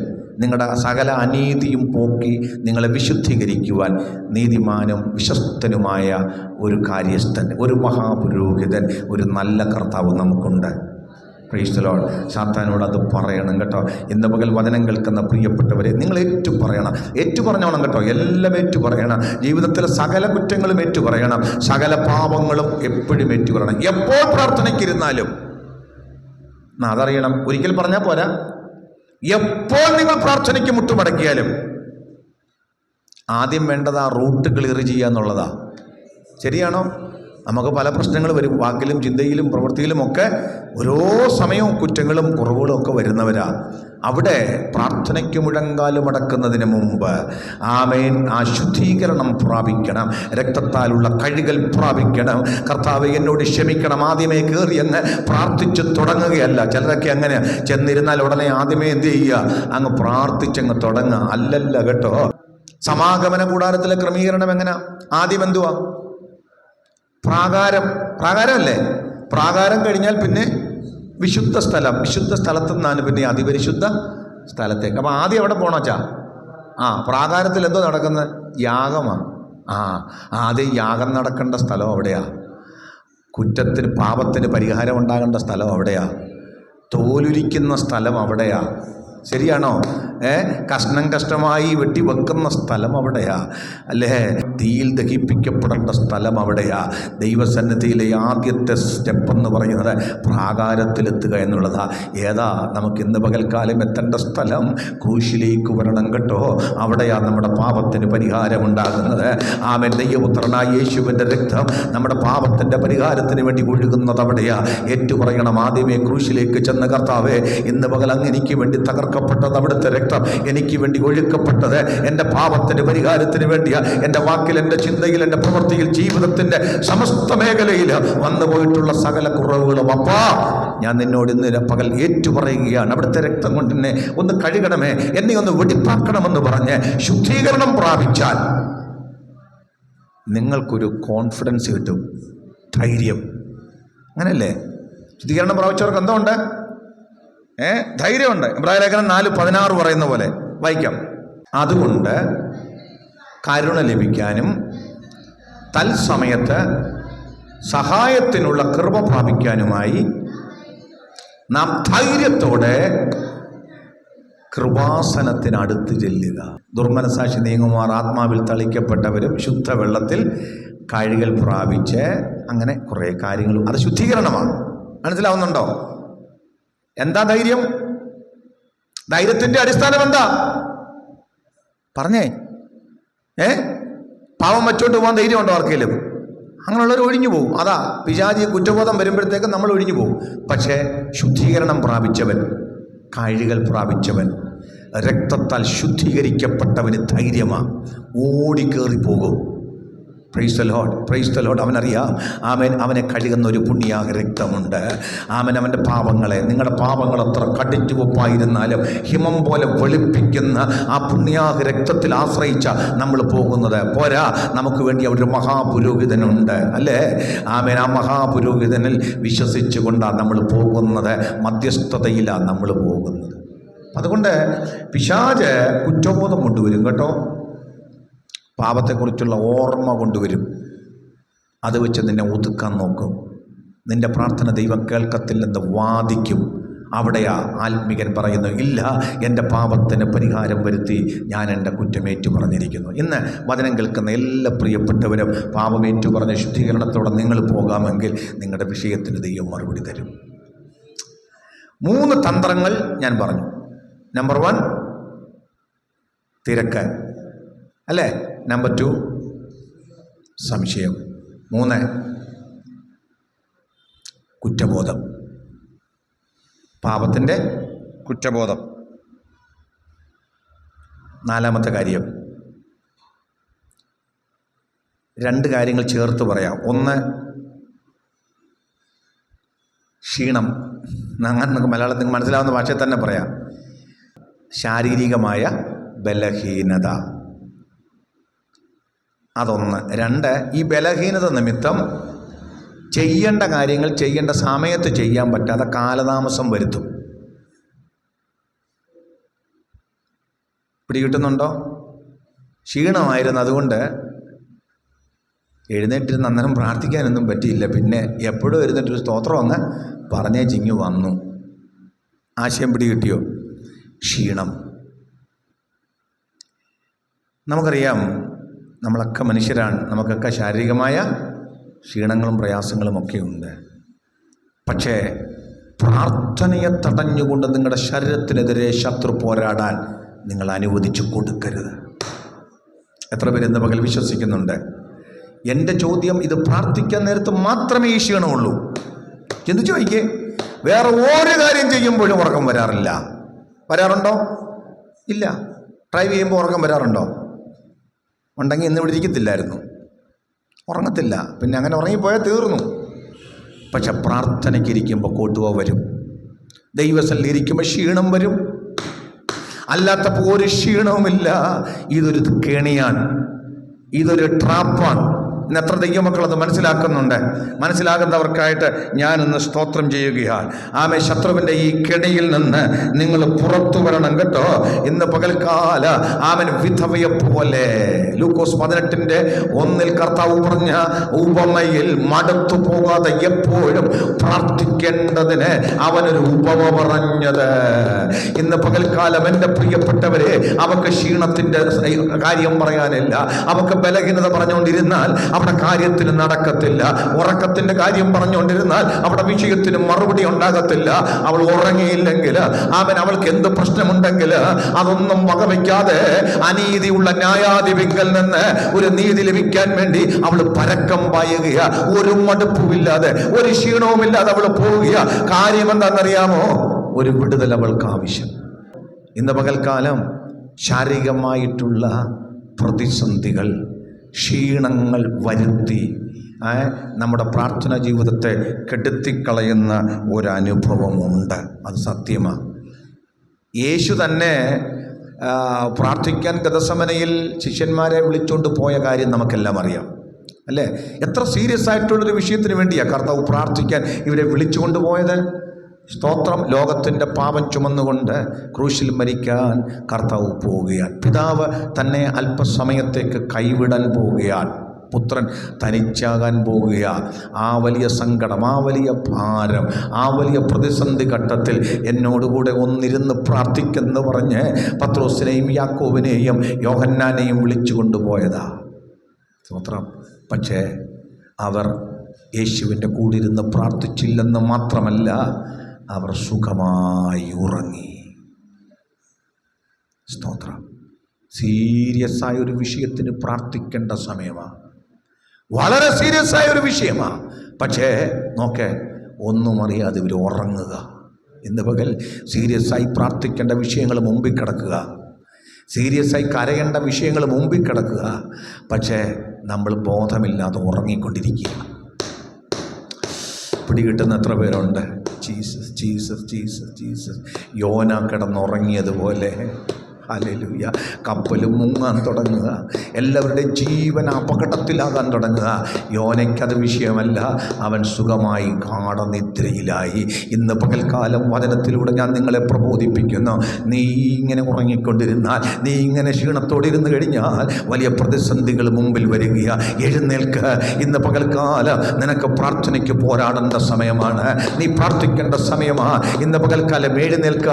നിങ്ങളുടെ സകല അനീതിയും പോക്കി നിങ്ങളെ വിശുദ്ധീകരിക്കുവാൻ നീതിമാനും വിശ്വസ്തനുമായ ഒരു കാര്യസ്ഥൻ, ഒരു മഹാപുരോഹിതൻ, ഒരു നല്ല കർത്താവ് നമുക്കുണ്ട്. Price the Lord. സാത്താനോട് അത് പറയണം കേട്ടോ. ഇന്ന് പകൽ വചനം കേൾക്കുന്ന പ്രിയപ്പെട്ടവരെ, നിങ്ങൾ ഏറ്റുപറയണം. ഏറ്റുപറഞ്ഞോണം കേട്ടോ. എല്ലാം ഏറ്റുപറയണം. ജീവിതത്തിലെ സകല കുറ്റങ്ങളും ഏറ്റുപറയണം, സകല പാപങ്ങളും എപ്പോഴും ഏറ്റുപറയണം. എപ്പോൾ പ്രാർത്ഥനയ്ക്കിരുന്നാലും അതറിയണം. ഒരിക്കൽ പറഞ്ഞാൽ പോരാ, എപ്പോൾ നിങ്ങൾ പ്രാർത്ഥനയ്ക്ക് മുട്ടുമടക്കിയാലും ആദ്യം വേണ്ടത് ആ റൂട്ട് ക്ലിയർ ചെയ്യുക എന്നുള്ളതാ. ശരിയാണോ? നമുക്ക് പല പ്രശ്നങ്ങൾ വരും. വാക്കിലും ചിന്തയിലും പ്രവൃത്തിയിലുമൊക്കെ ഓരോ സമയവും കുറ്റങ്ങളും കുറവുകളും ഒക്കെ വരുന്നവരാ. അവിടെ പ്രാർത്ഥനയ്ക്ക് മുഴങ്കാലും അടക്കുന്നതിന് മുമ്പ് ആമേൻ, ആ ശുദ്ധീകരണം പ്രാപിക്കണം, രക്തത്താലുള്ള കഴുകൽ പ്രാപിക്കണം. കർത്താവേ എന്നോട് ക്ഷമിക്കണം. ആദ്യമേ കയറി അങ്ങ് പ്രാർത്ഥിച്ച് തുടങ്ങുകയല്ല. ചിലരൊക്കെ അങ്ങനെ ചെന്നിരുന്നാൽ ഉടനെ ആദ്യമേ എന്ത് ചെയ്യുക? അങ്ങ് പ്രാർത്ഥിച്ചങ്ങ് തുടങ്ങുക. അല്ലല്ല കേട്ടോ. സമാഗമന കൂടാരത്തിലെ ക്രമീകരണം എങ്ങനെ? ആദ്യം എന്തുവാ? പ്രാകാരമല്ലേ? പ്രാകാരം കഴിഞ്ഞാൽ പിന്നെ വിശുദ്ധ സ്ഥലം, വിശുദ്ധ സ്ഥലത്തു നിന്നാണ് പിന്നെ അതിപരിശുദ്ധ സ്ഥലത്തേക്ക്. അപ്പം ആദ്യം എവിടെ പോകണച്ചാ? പ്രാകാരത്തിൽ എന്തോ നടക്കുന്നത്? യാഗമാണ്. ആദ്യം യാഗം നടക്കേണ്ട സ്ഥലം അവിടെയാ. കുറ്റത്തിന് പാപത്തിന് പരിഹാരം ഉണ്ടാകേണ്ട സ്ഥലം അവിടെയാ. തോലുരിക്കുന്ന സ്ഥലം അവിടെയാ. ശരിയാണോ? കഷ്ണം കഷ്ടമായി വെട്ടി വെക്കുന്ന സ്ഥലം അവിടെയാ, അല്ലേ? തീയിൽ ദഹിപ്പിക്കപ്പെടേണ്ട സ്ഥലം അവിടെയാ. ദൈവസന്നിധിയിലെ ആദ്യത്തെ സ്റ്റെപ്പ് എന്ന് പറയുന്നത് പ്രാകാരത്തിലെത്തുക എന്നുള്ളതാ. ഏതാ നമുക്ക് ഇന്ന് പകൽക്കാലം എത്തേണ്ട സ്ഥലം? ക്രൂശിലേക്ക് വരണം കേട്ടോ. അവിടെയാ നമ്മുടെ പാപത്തിന് പരിഹാരം ഉണ്ടാകുന്നത്. ആമേൻ. ദൈവപുത്രനായ യേശുവിൻ്റെ രക്തം നമ്മുടെ പാപത്തിൻ്റെ പരിഹാരത്തിന് വേണ്ടി ഒഴുകുന്നത് അവിടെയാ. ഏറ്റുപറയണം. ആദ്യമേ ക്രൂശിലേക്ക് ചെന്ന കർത്താവേ, ഇന്ന് പകൽ അങ്ങ് എനിക്ക് വേണ്ടി തകർക്കപ്പെട്ടത് അവിടുത്തെ രക്തം, എനിക്ക് വേണ്ടി ഒഴുക്കപ്പെട്ടത് എൻ്റെ പാപത്തിന് പരിഹാരത്തിന് വേണ്ടിയാ. എൻ്റെ വാക്കിൽ, എൻ്റെ ചിന്തയിൽ, എൻ്റെ പ്രവൃത്തിയിൽ, ജീവിതത്തിൻ്റെ സമസ്ത മേഖലയിൽ വന്നു പോയിട്ടുള്ള സകല കുറവുകളും അപ്പാ ഞാൻ നിന്നോട് ഇന്ന് പകൽ ഏറ്റുപറയുകയാണ്. അവിടുത്തെ രക്തം കൊണ്ട് എന്നെ ഒന്ന് കഴുകണമേ, എന്നെ ഒന്ന് വെടിപ്പാക്കണമെന്ന് പറഞ്ഞ് ശുദ്ധീകരണം പ്രാപിച്ചാൽ നിങ്ങൾക്കൊരു കോൺഫിഡൻസ് കിട്ടും, ധൈര്യം. അങ്ങനെയല്ലേ? ശുദ്ധീകരണം പ്രാപിച്ചവർക്ക് എന്തോ ഉണ്ട്? ധൈര്യമുണ്ട്. ഇബ്രായ ലേഖനം 4:16 പറയുന്ന പോലെ വായിക്കാം. അതുകൊണ്ട് കരുണ ലഭിക്കാനും തൽസമയത്ത് സഹായത്തിനുള്ള കൃപ പ്രാപിക്കാനുമായി നാം ധൈര്യത്തോടെ കൃപാസനത്തിനടുത്ത് ചെല്ലുക. ദുർമനസാക്ഷി നീങ്ങുമാർ ആത്മാവിൽ തളിക്കപ്പെട്ടവരും ശുദ്ധവെള്ളത്തിൽ കഴുകൽ പ്രാപിച്ച്, അങ്ങനെ കുറേ കാര്യങ്ങളും. അത് ശുദ്ധീകരണമാണ്. മനസ്സിലാവുന്നുണ്ടോ? എന്താ ധൈര്യം? ധൈര്യത്തിന്റെ അടിസ്ഥാനം എന്താ? പറഞ്ഞേ. പാവം വച്ചോണ്ട് പോകാൻ ധൈര്യം ഉണ്ടോ ആർക്കെങ്കിലും? അങ്ങനെയുള്ളവർ ഒഴിഞ്ഞു പോകും. അതാ പിശാചി കുറ്റബോധം വരുമ്പോഴത്തേക്ക് നമ്മൾ ഒഴിഞ്ഞു പോകും. പക്ഷേ ശുദ്ധീകരണം പ്രാപിച്ചവൻ, കാഴികൾ പ്രാപിച്ചവൻ, രക്തത്താൽ ശുദ്ധീകരിക്കപ്പെട്ടവന് ധൈര്യമാണ്, ഓടിക്കേറി പോകും. Praise the Lord, praise the Lord. അവനറിയാം അവനെ കഴുകുന്ന ഒരു പുണ്യാഹ രക്തമുണ്ട്. അവൻ്റെ പാപങ്ങളെ, നിങ്ങളുടെ പാപങ്ങൾ അത്ര കടിച്ചുവപ്പായിരുന്നാലും ഹിമം പോലെ വെളുപ്പിക്കുന്ന ആ പുണ്യാഹ രക്തത്തിൽ ആശ്രയിച്ച നമ്മൾ പോകുന്നത് പോരാ. നമുക്ക് വേണ്ടി അവിടെ ഒരു മഹാപുരോഹിതനുണ്ട്, അല്ലേ? ആ മഹാപുരോഹിതനിൽ വിശ്വസിച്ചുകൊണ്ടാണ് നമ്മൾ പോകുന്നത്. മധ്യസ്ഥതയിലാണ് നമ്മൾ പോകുന്നത്. അതുകൊണ്ട് പിശാച് കുറ്റബോധം കൊണ്ടുവരും കേട്ടോ. പാപത്തെക്കുറിച്ചുള്ള ഓർമ്മ കൊണ്ടുവരും. അത് വെച്ച് നിന്നെ ഒതുക്കാൻ നോക്കും. നിൻ്റെ പ്രാർത്ഥന ദൈവം കേൾക്കത്തില്ലെന്ന് വാദിക്കും. അവിടെയാ ആത്മികൻ പറയുന്നു, ഇല്ല, എൻ്റെ പാപത്തിന് പരിഹാരം വരുത്തി ഞാൻ എൻ്റെ കുറ്റമേറ്റു പറഞ്ഞിരിക്കുന്നു. ഇന്ന് വചനം കേൾക്കുന്ന എല്ലാ പ്രിയപ്പെട്ടവരും പാപമേറ്റു പറഞ്ഞ ശുദ്ധീകരണത്തോടെ നിങ്ങൾ പോകാമെങ്കിൽ നിങ്ങളുടെ വിഷയത്തിന് ദൈവം മറുപടി തരും. 3 തന്ത്രങ്ങൾ ഞാൻ പറഞ്ഞു. നമ്പർ 1 തിരക്ക്, അല്ലേ? നമ്പർ 2 സംശയം. 3 കുറ്റബോധം, പാപത്തിൻ്റെ കുറ്റബോധം. 4-മത്തെ കാര്യം, 2 കാര്യങ്ങൾ ചേർത്ത് പറയാം. 1 ക്ഷീണം. അങ്ങനെ നമുക്ക് മലയാളത്തിൽ മനസ്സിലാവുന്ന ഭാഷയിൽ തന്നെ പറയാം. ശാരീരികമായ ബലഹീനത, അതൊന്ന്. 2 ഈ ബലഹീനത നിമിത്തം ചെയ്യേണ്ട കാര്യങ്ങൾ ചെയ്യേണ്ട സമയത്ത് ചെയ്യാൻ പറ്റാതെ കാലതാമസം വരുത്തും. പിടികിട്ടുന്നുണ്ടോ? ക്ഷീണമായിരുന്നു, അതുകൊണ്ട് എഴുന്നേറ്റിരുന്ന് അന്നേരം പ്രാർത്ഥിക്കാനൊന്നും പറ്റിയില്ല. പിന്നെ എപ്പോഴും എഴുന്നേറ്റൊരു സ്തോത്രം അങ്ങ് പറഞ്ഞേ ചിങ്ങി വന്നു. ആശയം പിടികിട്ടിയോ? ക്ഷീണം. നമുക്കറിയാം, നമ്മളൊക്കെ മനുഷ്യരാണ്. നമുക്കൊക്കെ ശാരീരികമായ ക്ഷീണങ്ങളും പ്രയാസങ്ങളും ഒക്കെ ഉണ്ട്. പക്ഷേ പ്രാർത്ഥനയെ തടഞ്ഞുകൊണ്ട് നിങ്ങളുടെ ശരീരത്തിനെതിരെ ശത്രു പോരാടാൻ നിങ്ങൾ അനുവദിച്ചു കൊടുക്കരുത്. എത്ര പേര് ഇന്ന് പകൽ വിശ്വസിക്കുന്നുണ്ട്? എൻ്റെ ചോദ്യം, ഇത് പ്രാർത്ഥിക്കാൻ നേരത്ത് മാത്രമേ ഈ ക്ഷീണമുള്ളൂ? ചിന്തിച്ചു നോക്കിയേ. വേറെ ഒരു കാര്യം ചെയ്യുമ്പോഴും ഉറക്കം വരാറില്ല. വരാറുണ്ടോ? ഇല്ല. ഡ്രൈവ് ചെയ്യുമ്പോൾ ഉറക്കം വരാറുണ്ടോ? ഉണ്ടെങ്കിൽ ഇന്ന് ഇവിടെ ഇരിക്കത്തില്ലായിരുന്നു. ഉറങ്ങത്തില്ല. പിന്നെ അങ്ങനെ ഉറങ്ങിപ്പോയാൽ തീർന്നു. പക്ഷെ പ്രാർത്ഥനയ്ക്ക് ഇരിക്കുമ്പോൾ കോട്ടുവ വരും. ദൈവസന്നിധിയിൽ ഇരിക്കുമ്പോൾ ക്ഷീണം വരും. അല്ലാത്തപ്പോൾ ഒരു ക്ഷീണവുമില്ല. ഇതൊരു കെണിയാണ്, ഇതൊരു ട്രാപ്പാണ്. ഇന്ന് എത്ര ദൈവമക്കൾ അത് മനസ്സിലാക്കുന്നുണ്ട്? മനസ്സിലാകുന്നവർക്കായിട്ട് ഞാനിന്ന് സ്തോത്രം ചെയ്യുകയാണ്. ശത്രുവിൻ്റെ ഈ കെണിയിൽ നിന്ന് നിങ്ങൾ പുറത്തു വരണം കേട്ടോ. ഇന്ന് പകൽക്കാല വിധവയെ പോലെ ലൂക്കോസ് 18:1 കർത്താവ് പറഞ്ഞ ഉപമയിൽ മടുത്തു പോകാതെ എപ്പോഴും പ്രാർത്ഥിക്കേണ്ടതിന് അവനൊരു ഉപമ പറഞ്ഞത്. ഇന്ന് പകൽക്കാലം എൻ്റെ പ്രിയപ്പെട്ടവരെ, അവർക്ക് ക്ഷീണത്തിൻ്റെ കാര്യം പറയാനില്ല, അവർക്ക് ബലഹീനത പറഞ്ഞുകൊണ്ടിരുന്നാൽ അവിടെ കാര്യത്തിന് നടക്കത്തില്ല. ഉറക്കത്തിന്റെ കാര്യം പറഞ്ഞുകൊണ്ടിരുന്നാൽ അവിടെ വിഷയത്തിന് മറുപടി ഉണ്ടാകത്തില്ല. അവൾ ഉറങ്ങിയില്ലെങ്കിൽ അവൾക്ക് എന്ത് പ്രശ്നമുണ്ടെങ്കിൽ അതൊന്നും വകവയ്ക്കാതെ അനീതിയുള്ള ന്യായാധിപങ്കൽ നിന്ന് ഒരു നീതി ലഭിക്കാൻ വേണ്ടി അവൾ പരക്കം പായുക. ഒരു മടുപ്പുമില്ലാതെ, ഒരു ക്ഷീണവുമില്ലാതെ അവൾ പോവുക. കാര്യം എന്താണെന്നറിയാമോ? ഒരു വിടുതൽ അവൾക്ക് ആവശ്യം. ഇന്ന് പകൽക്കാലം ശാരീരികമായിട്ടുള്ള പ്രതിസന്ധികൾ, ക്ഷീണങ്ങൾ വരുത്തി നമ്മുടെ പ്രാർത്ഥനാ ജീവിതത്തെ കെടുത്തിക്കളയുന്ന ഒരനുഭവമുണ്ട്. അത് സത്യമാണ്. യേശു തന്നെ പ്രാർത്ഥിക്കാൻ ഗതസമനയിൽ ശിഷ്യന്മാരെ വിളിച്ചുകൊണ്ട് പോയ കാര്യം നമുക്കെല്ലാം അറിയാം, അല്ലേ? എത്ര സീരിയസ് ആയിട്ടുള്ളൊരു വിഷയത്തിന് വേണ്ടിയാണ് കർത്താവ് പ്രാർത്ഥിക്കാൻ ഇവരെ വിളിച്ചുകൊണ്ട് പോയത്? സ്തോത്രം. ലോകത്തിൻ്റെ പാപം ചുമന്നുകൊണ്ട് ക്രൂശിൽ മരിക്കാൻ കർത്താവ് പോവുകയാണ്. പിതാവ് തന്നെ അല്പസമയത്തേക്ക് കൈവിടാൻ പോവുകയാണ്. പുത്രൻ തനിച്ചാകാൻ പോവുകയാണ്. ആ വലിയ സങ്കടം, ആ വലിയ ഭാരം, ആ വലിയ പ്രതിസന്ധി ഘട്ടത്തിൽ എന്നോടുകൂടെ ഒന്നിരുന്ന് പ്രാർത്ഥിക്കെന്ന് പറഞ്ഞ് പത്രോസിനെയും യാക്കോബിനെയും യോഹന്നാനെയും വിളിച്ചു കൊണ്ടുപോയതാ. സ്തോത്രം. പക്ഷേ അവർ യേശുവിൻ്റെ കൂടിരുന്ന് പ്രാർത്ഥിച്ചില്ലെന്ന് മാത്രമല്ല, അവർ സുഖമായി ഉറങ്ങി. സ്തോത്രം. സീരിയസ് ആയ ഒരു വിഷയത്തിന് പ്രാർത്ഥിക്കേണ്ട സമയമാണ്. വളരെ സീരിയസ് ആയ ഒരു വിഷയമാണ്. പക്ഷേ നോക്കേ, ഒന്നും അറിയാതെ ഇവർ ഉറങ്ങുക. ഇന്ന് പകൽ സീരിയസ് ആയി പ്രാർത്ഥിക്കേണ്ട വിഷയങ്ങൾ മുമ്പിൽ കിടക്കുക, സീരിയസ് ആയി കരയേണ്ട വിഷയങ്ങൾ മുമ്പിൽ കിടക്കുക. പക്ഷേ നമ്മൾ ബോധമില്ലാതെ ഉറങ്ങിക്കൊണ്ടിരിക്കുക. പിടികിട്ടുന്ന എത്ര പേരുണ്ട്? Jesus Jesus Jesus Jesus. യോന കിടന്നുറങ്ങിയതുപോലെ ഹല്ലേലൂയ, കപ്പലും മുങ്ങാൻ തുടങ്ങുക, എല്ലാവരുടെയും ജീവൻ അപകടത്തിലാകാൻ തുടങ്ങുക. യോനയ്ക്കത് വിഷയമല്ല, അവൻ സുഖമായി ഗാഢനിദ്രയിലായി. ഇന്ന് പകൽക്കാലം വചനത്തിലൂടെ ഞാൻ നിങ്ങളെ പ്രബോധിപ്പിക്കുന്നു. നീ ഇങ്ങനെ ഉറങ്ങിക്കൊണ്ടിരുന്നാൽ, നീ ഇങ്ങനെ ക്ഷീണത്തോടിരുന്ന് കഴിഞ്ഞാൽ വലിയ പ്രതിസന്ധികൾ മുമ്പിൽ വരിക. എഴുന്നേൽക്ക്. ഇന്ന് പകൽക്കാലം നിനക്ക് പ്രാർത്ഥനയ്ക്ക് പോരാടേണ്ട സമയമാണ്, നീ പ്രാർത്ഥിക്കേണ്ട സമയമാണ്. ഇന്ന് പകൽക്കാലം എഴുന്നേൽക്ക,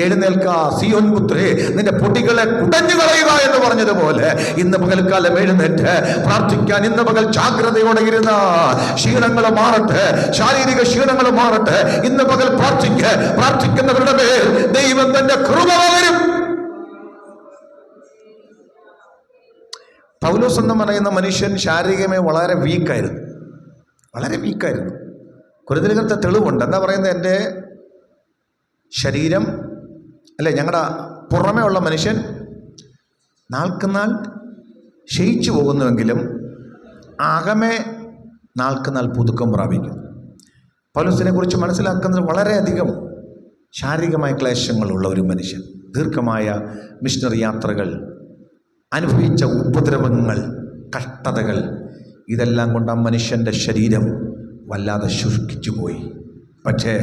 എഴുന്നേൽക്ക. സിയോൻ പുത്രേ, നിന്റെ പൊടികളെ കുടഞ്ഞു കളയുക എന്ന് പറഞ്ഞതുപോലെ ഇന്ന് പകൽക്കാലം എഴുന്നേറ്റ് പ്രാർത്ഥിക്കാൻ ഇന്ന് പകൽ ജാഗ്രതയോടെ ഇരുന്ന ക്ഷീണങ്ങൾ മാറട്ടെ, ശാരീരിക ക്ഷീണങ്ങൾ മാറട്ടെ. ഇന്ന് പകൽ പ്രാർത്ഥിക്കുന്നവരുടെ മേൽ ദൈവം തന്റെ കൃപ പകരും. പൗലോസ് എന്ന് പറയുന്ന മനുഷ്യൻ ശാരീരികമായി വളരെ വീക്കായിരുന്നു, വളരെ വീക്കായിരുന്നു. കൊരിന്ത്യർക്കത്തെ തെളിവുണ്ട്. എന്താ പറയുന്നത്? എൻ്റെ ശരീരം അല്ലേ, ഞങ്ങളുടെ പുറമേ ഉള്ള മനുഷ്യൻ നാൾക്കുനാൾ ക്ഷയിച്ചു പോകുന്നുവെങ്കിലും അകമേ നാൾക്കുനാൾ പുതുക്കം പ്രാപിക്കും. പൗലോസിനെ കുറിച്ച് മനസ്സിലാക്കുന്നത് വളരെയധികം ശാരീരികമായ ക്ലേശങ്ങളുള്ള ഒരു മനുഷ്യൻ, ദീർഘമായ മിഷണറി യാത്രകൾ, അനുഭവിച്ച ഉപദ്രവങ്ങൾ, കഷ്ടതകൾ, ഇതെല്ലാം കൊണ്ട് ആ മനുഷ്യൻ്റെ ശരീരം വല്ലാതെ ശുഷ്കിച്ചു പോയി. പക്ഷേ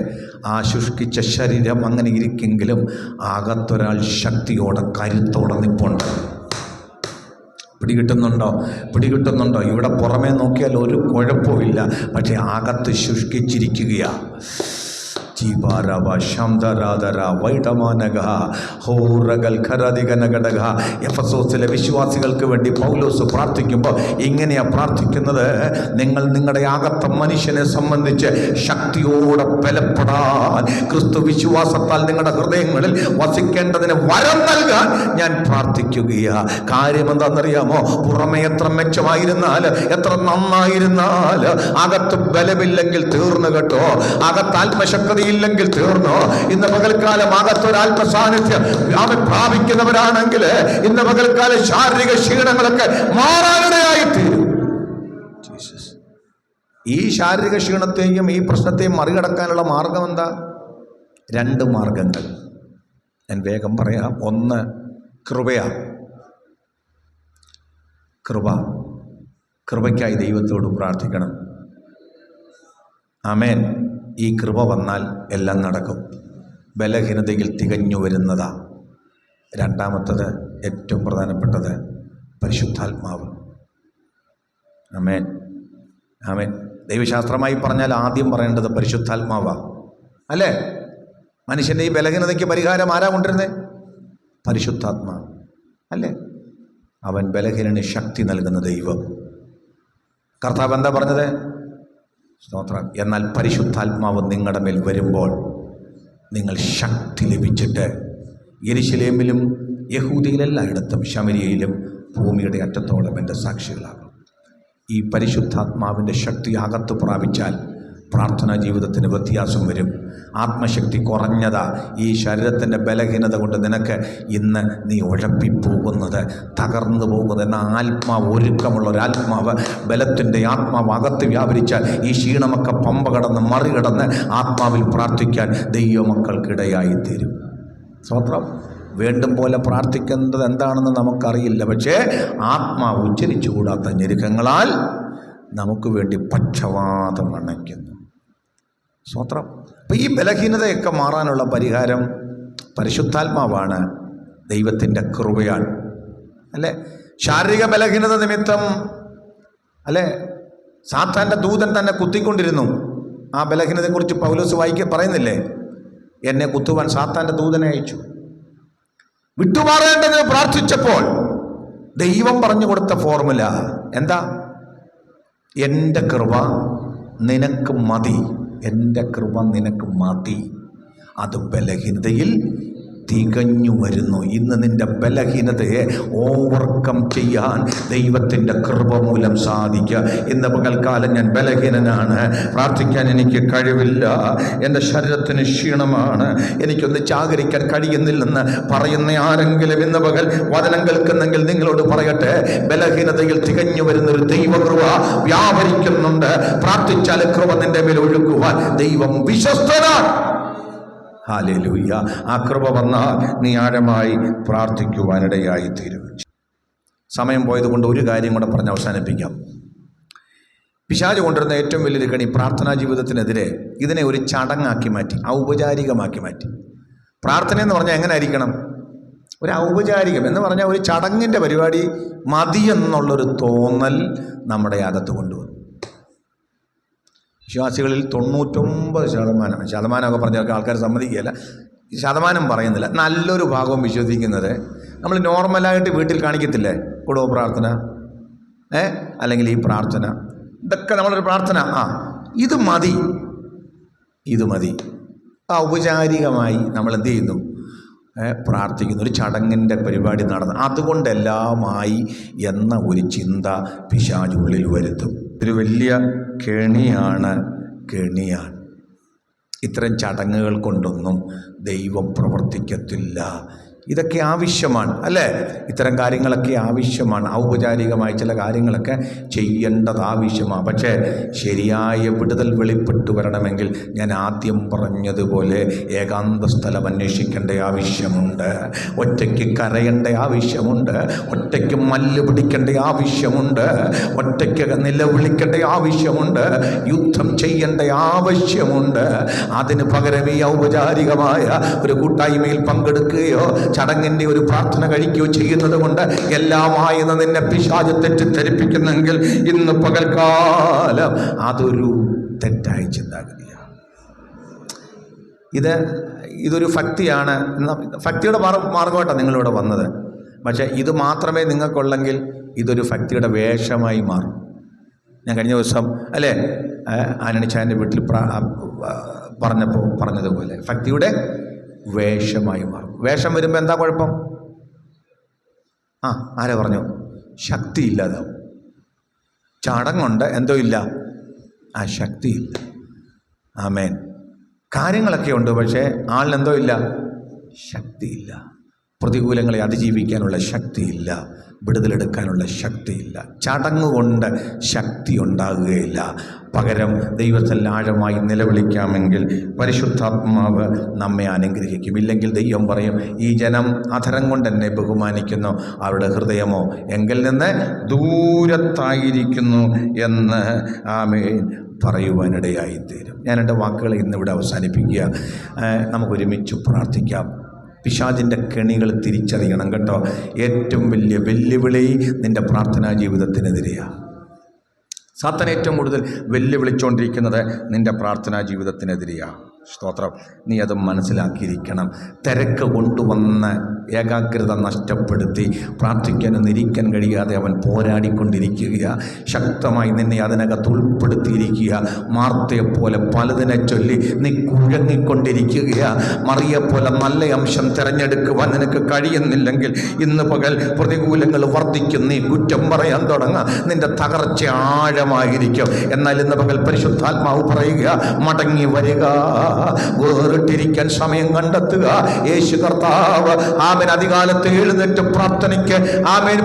ആ ശുഷ്കിച്ച ശരീരം അങ്ങനെ ഇരിക്കെങ്കിലും അകത്തൊരാൾ ശക്തിയോടെ കരുത്തോടെ നിൽപ്പുണ്ട്. പിടികിട്ടുന്നുണ്ടോ? ഇവിടെ പുറമേ നോക്കിയാൽ ഒരു കുഴപ്പമില്ല, പക്ഷേ അകത്ത് ശുഷ്കിച്ചിരിക്കുകയാണ്. എഫെസോസിലെ വിശ്വാസികൾക്ക് വേണ്ടി പൗലോസ് പ്രാർത്ഥിക്കുമ്പോൾ ഇങ്ങനെയാ പ്രാർത്ഥിക്കുന്നത്: നിങ്ങൾ നിങ്ങളുടെ അകത്ത മനുഷ്യനെ സംബന്ധിച്ച് ശക്തിയോടെ ബലപ്പെടാൻ, ക്രിസ്തു വിശ്വാസത്താൽ നിങ്ങളുടെ ഹൃദയങ്ങളിൽ വസിക്കേണ്ടതിന് വരം നൽകാൻ ഞാൻ പ്രാർത്ഥിക്കുകയാ. കാര്യം എന്താണെന്നറിയാമോ? പുറമെ എത്ര മെച്ചമായിരുന്നാൽ, എത്ര നന്നായിരുന്നാൽ, അകത്ത് ബലമില്ലെങ്കിൽ തീർന്നു കേട്ടോ. അകത്ത് ആത്മശക്തി ഇല്ലെങ്കിൽ തീർന്നോ. ഇന്ന് പകൽക്കാലം അകത്തൊരാത്മ സാന്നിധ്യം അവൻ പ്രാപിക്കുന്നവരാണെങ്കിൽ ഇന്ന് പകൽക്കാലം ശാരീരിക ക്ഷീണങ്ങളൊക്കെ മാറാനിടയായി തീരും. ഈ ശാരീരിക ക്ഷീണത്തെയും ഈ പ്രശ്നത്തെയും മറികടക്കാനുള്ള മാർഗം എന്താ? 2 മാർഗങ്ങൾ ഞാൻ വേഗം പറയാം. ഒന്ന് കൃപയാണ്. കൃപയ്ക്കായി ദൈവത്തോട് പ്രാർത്ഥിക്കണം. ആമേൻ. ഈ കൃപ വന്നാൽ എല്ലാം നടക്കും. ബലഹീനതയിൽ തികഞ്ഞു വരുന്നതാ. രണ്ടാമത്തത്, ഏറ്റവും പ്രധാനപ്പെട്ടത്, പരിശുദ്ധാത്മാവ്. ആമേൻ, ആമേൻ. ദൈവശാസ്ത്രമായി പറഞ്ഞാൽ ആദ്യം പറയേണ്ടത് പരിശുദ്ധാത്മാവാ, അല്ലേ? മനുഷ്യൻ്റെ ഈ ബലഹീനതയ്ക്ക് പരിഹാരം ആരാ കൊണ്ടിരുന്നേ? പരിശുദ്ധാത്മാവ്, അല്ലേ? അവൻ ബലഹീനന് ശക്തി നൽകുന്ന ദൈവം. കർത്താവ് എന്താ പറഞ്ഞത്? സ്തോത്രം. എന്നാൽ പരിശുദ്ധാത്മാവ് നിങ്ങളുടെ മേൽ വരുമ്പോൾ നിങ്ങൾ ശക്തി ലഭിച്ചിട്ട് യെരുശലേമിലും യഹൂദിയിലെല്ലായിടത്തും ശമരിയയിലും ഭൂമിയുടെ അറ്റത്തോളം എൻ്റെ സാക്ഷികളാകും. ഈ പരിശുദ്ധാത്മാവിൻ്റെ ശക്തി അകത്ത് പ്രാപിച്ചാൽ പ്രാർത്ഥനാ ജീവിതത്തിന് വ്യത്യാസം വരും. ആത്മശക്തി കുറഞ്ഞതാ, ഈ ശരീരത്തിൻ്റെ ബലഹീനത കൊണ്ട് നിനക്ക് ഇന്ന് നീ ഉഴപ്പിപ്പോകുന്നത്, തകർന്നു പോകുന്നത്. എന്ന ആത്മാവ്, ഒരുക്കമുള്ള ഒരാത്മാവ്, ബലത്തിൻ്റെ ആത്മാവ് അകത്ത് വ്യാപരിച്ചാൽ ഈ ക്ഷീണമൊക്കെ പമ്പ കടന്ന് മറികടന്ന് ആത്മാവിൽ പ്രാർത്ഥിക്കാൻ ദൈവമക്കൾക്കിടയായിത്തീരും. സ്തോത്രം. വേണ്ടും പോലെ പ്രാർത്ഥിക്കുന്നത് എന്താണെന്ന് നമുക്കറിയില്ല, പക്ഷേ ആത്മാവ് ഉച്ചരിച്ചുകൂടാത്ത ഞെരുക്കങ്ങളാൽ നമുക്ക് വേണ്ടി പക്ഷവാതം അണയ്ക്കുന്നു. സ്തോത്രം. അപ്പം ഈ ബലഹീനതയൊക്കെ മാറാനുള്ള പരിഹാരം പരിശുദ്ധാത്മാവാണ്, ദൈവത്തിൻ്റെ കൃപയാണ്, അല്ലേ? ശാരീരിക ബലഹീനത നിമിത്തം, അല്ലേ, സാത്താൻ്റെ ദൂതൻ തന്നെ കുത്തിക്കൊണ്ടിരുന്നു. ആ ബലഹീനതയെക്കുറിച്ച് പൗലോസ് പറയുന്നില്ലേ? എന്നെ കുത്തുവാൻ സാത്താൻ്റെ ദൂതനെ അയച്ചു. വിട്ടുമാറേണ്ടത് പ്രാർത്ഥിച്ചപ്പോൾ ദൈവം പറഞ്ഞു കൊടുത്ത ഫോർമുല എന്താ? എൻ്റെ കൃപ നിനക്ക് മതി, എൻ്റെ കൃപ നിനക്ക് മതി, അത് ബലഹീനതയിൽ തികഞ്ഞു വരുന്നു. ഇന്ന് നിൻ്റെ ബലഹീനതയെ ഓവർകം ചെയ്യാൻ ദൈവത്തിൻ്റെ കൃപ മൂലം സാധിക്കുക. ഇന്ന് പകൽക്കാലം ഞാൻ ബലഹീനനാണ്, പ്രാർത്ഥിക്കാൻ എനിക്ക് കഴിവില്ല, എൻ്റെ ശരീരത്തിന് ക്ഷീണമാണ്, എനിക്കൊന്ന് ജാഗരിക്കാൻ കഴിയുന്നില്ലെന്ന് പറയുന്ന ആരെങ്കിലും ഇന്ന് പകൽ വചനം കേൾക്കുന്നെങ്കിൽ നിങ്ങളോട് പറയട്ടെ, ബലഹീനതയിൽ തികഞ്ഞു വരുന്നൊരു ദൈവകൃപ വ്യാപരിക്കുന്നുണ്ട്. പ്രാർത്ഥിച്ചാൽ കൃപ നിന്റെ മേൽ ഒഴുകുവാൻ ദൈവം വിശ്വസ്തനാണ്. ഹല്ലേലൂയ. ആ കൃപ വന്നാൽ നീ ആഴമായി പ്രാർത്ഥിക്കുവാനിടയായി തീരും. സമയം പോയത് കൊണ്ട് ഒരു കാര്യം കൂടെ പറഞ്ഞ് അവസാനിപ്പിക്കാം. പിശാച് കൊണ്ടുവരുന്ന ഏറ്റവും വലിയൊരു കണി പ്രാർത്ഥനാ ജീവിതത്തിനെതിരെ ഇതിനെ ഒരു ചടങ്ങാക്കി മാറ്റി, ഔപചാരികമാക്കി മാറ്റി. പ്രാർത്ഥന എന്ന് പറഞ്ഞാൽ എങ്ങനെ ആയിരിക്കണം? ഒരു ഔപചാരികം എന്ന് പറഞ്ഞാൽ ഒരു ചടങ്ങിൻ്റെ പരിപാടി മതിയെന്നുള്ളൊരു തോന്നൽ നമ്മുടെ അകത്ത് കൊണ്ടുവന്നു. വിശ്വാസികളിൽ 99% ശതമാനമൊക്കെ പറഞ്ഞാൽ ആൾക്കാർ സമ്മതിക്കുകയില്ല, ശതമാനം പറയുന്നില്ല, നല്ലൊരു ഭാഗവും വിശ്വസിക്കുന്നത് നമ്മൾ നോർമലായിട്ട് വീട്ടിൽ കാണിക്കത്തില്ലേ, കുടുംബ പ്രാർത്ഥന അല്ലെങ്കിൽ ഈ പ്രാർത്ഥന, ഇതൊക്കെ നമ്മളൊരു പ്രാർത്ഥന, ഇത് മതി, ഇത് മതി. ഔപചാരികമായി നമ്മൾ എന്ത് ചെയ്യുന്നു? പ്രാർത്ഥിക്കുന്നു. ഒരു ചടങ്ങിൻ്റെ പരിപാടി നടന്നു, അതുകൊണ്ടെല്ലാമായി എന്ന ഒരു ചിന്ത പിശാച് ഉള്ളിൽ വരുത്തും. ഒരു വലിയ കെണിയാണ്. ഇത്തരം ചടങ്ങുകൾ കൊണ്ടൊന്നും ദൈവം പ്രവർത്തിക്കത്തില്ല. ഇതൊക്കെ ആവശ്യമാണ് അല്ലേ? ഇത്തരം കാര്യങ്ങളൊക്കെ ആവശ്യമാണ്. ഔപചാരികമായ ചില കാര്യങ്ങളൊക്കെ ചെയ്യേണ്ടത് ആവശ്യമാണ്. പക്ഷേ ശരിയായ വിടുതൽ വെളിപ്പെട്ടു വരണമെങ്കിൽ ഞാൻ ആദ്യം പറഞ്ഞതുപോലെ ഏകാന്ത സ്ഥലം അന്വേഷിക്കേണ്ട ആവശ്യമുണ്ട്, ഒറ്റയ്ക്ക് കരയേണ്ട ആവശ്യമുണ്ട്, ഒറ്റയ്ക്ക് മല്ല് പിടിക്കേണ്ട ആവശ്യമുണ്ട്, ഒറ്റയ്ക്ക് നിലവിളിക്കേണ്ട ആവശ്യമുണ്ട്, യുദ്ധം ചെയ്യേണ്ട ആവശ്യമുണ്ട്. അതിന് പകരം ഈ ഔപചാരികമായ ഒരു കൂട്ടായ്മയിൽ പങ്കെടുക്കുകയോ ചടങ്ങിൻ്റെ ഒരു പ്രാർത്ഥന കഴിക്കുകയോ ചെയ്യുന്നത് കൊണ്ട് എല്ലാമായി നിന്നെ പിശാച് തെറ്റിദ്ധരിപ്പിക്കുന്നെങ്കിൽ ഇന്ന് പകൽക്കാലം അതൊരു തെറ്റായ ചിന്താഗതിയാണ്. ഇതൊരു ഭക്തിയാണ്. ഭക്തിയുടെ മാർഗമായിട്ടാണ് നിങ്ങളിവിടെ വന്നത്. പക്ഷേ ഇത് മാത്രമേ നിങ്ങൾക്കുള്ളെങ്കിൽ ഇതൊരു ഭക്തിയുടെ വേഷമായി മാറും. ഞാൻ കഴിഞ്ഞ ദിവസം അല്ലേ ആനണിച്ചാൻ്റെ വീട്ടിൽ പറഞ്ഞതുപോലെ ഭക്തിയുടെ വേഷമായി മാറും. വേഷം വരുമ്പോൾ എന്താ കുഴപ്പം? ആരാ പറഞ്ഞു? ശക്തി ഇല്ലാതാവും. ചടങ്ങുണ്ട്, എന്തോ ഇല്ല, ശക്തിയില്ല. ആമേൻ. കാര്യങ്ങളൊക്കെ ഉണ്ട്, പക്ഷേ ആളിനെന്തോ ഇല്ല, ശക്തിയില്ല. പ്രതികൂലങ്ങളെ അതിജീവിക്കാനുള്ള ശക്തിയില്ല, വിടുതലെടുക്കാനുള്ള ശക്തിയില്ല. ചടങ്ങ് കൊണ്ട് ശക്തി ഉണ്ടാകുകയില്ല. പകരം ദൈവത്തിൽ ആഴമായി നിലവിളിക്കാമെങ്കിൽ പരിശുദ്ധാത്മാവ് നമ്മെ അനുഗ്രഹിക്കും. ഇല്ലെങ്കിൽ ദൈവം പറയും, ഈ ജനം അധരം കൊണ്ട് എന്നെ ബഹുമാനിക്കുന്നു, അവരുടെ ഹൃദയമോ എങ്കിൽ നിന്ന് ദൂരത്തായിരിക്കുന്നു എന്ന് ആമേൻ പറയുവാനിടയായിത്തീരും. ഞാൻ എൻ്റെ വാക്കുകളെ ഇന്നിവിടെ അവസാനിപ്പിക്കുക. നമുക്കൊരുമിച്ച് പ്രാർത്ഥിക്കാം. പിശാചിൻ്റെ കെണികൾ തിരിച്ചറിയണം കേട്ടോ. ഏറ്റവും വലിയ വെല്ലുവിളി നിൻ്റെ പ്രാർത്ഥനാ ജീവിതത്തിനെതിരെയാണ്. സാത്താൻ ഏറ്റവും കൂടുതൽ വെല്ലുവിളിച്ചുകൊണ്ടിരിക്കുന്നത് നിൻ്റെ പ്രാർത്ഥനാ ജീവിതത്തിനെതിരെയാണ്. സ്തോത്രം. നീ അത് മനസ്സിലാക്കിയിരിക്കണം. തിരക്ക് കൊണ്ടുവന്ന് ഏകാഗ്രത നഷ്ടപ്പെടുത്തി പ്രാർത്ഥിക്കാനൊന്നും ഇരിക്കാൻ കഴിയാതെ അവൻ പോരാടിക്കൊണ്ടിരിക്കുകയാണ്. ശക്തമായി നിന്നെ അതിനകത്ത് ഉൾപ്പെടുത്തിയിരിക്കുക. മാർത്തയെപ്പോലെ പലതിനെ ചൊല്ലി നീ കുഴങ്ങിക്കൊണ്ടിരിക്കുകയാണ്. മറിയെപ്പോലെ നല്ല അംശം തിരഞ്ഞെടുക്കുവാൻ നിനക്ക് കഴിയുന്നില്ലെങ്കിൽ ഇന്ന് പകൽ പ്രതികൂലങ്ങൾ വർദ്ധിക്കും. നീ കുറ്റം പറയാൻ തുടങ്ങുക, നിന്റെ തകർച്ച ആഴമായിരിക്കും. എന്നാൽ ഇന്ന് പകൽ പരിശുദ്ധാത്മാവ് പറയുക, മടങ്ങി വരിക, വേറിട്ടിരിക്കാൻ സമയം കണ്ടെത്തുക. യേശു കർത്താവ് ആമേൻ അധികാലത്ത് എഴുന്നേറ്റ് പ്രാർത്ഥനയ്ക്ക് ആമേൻ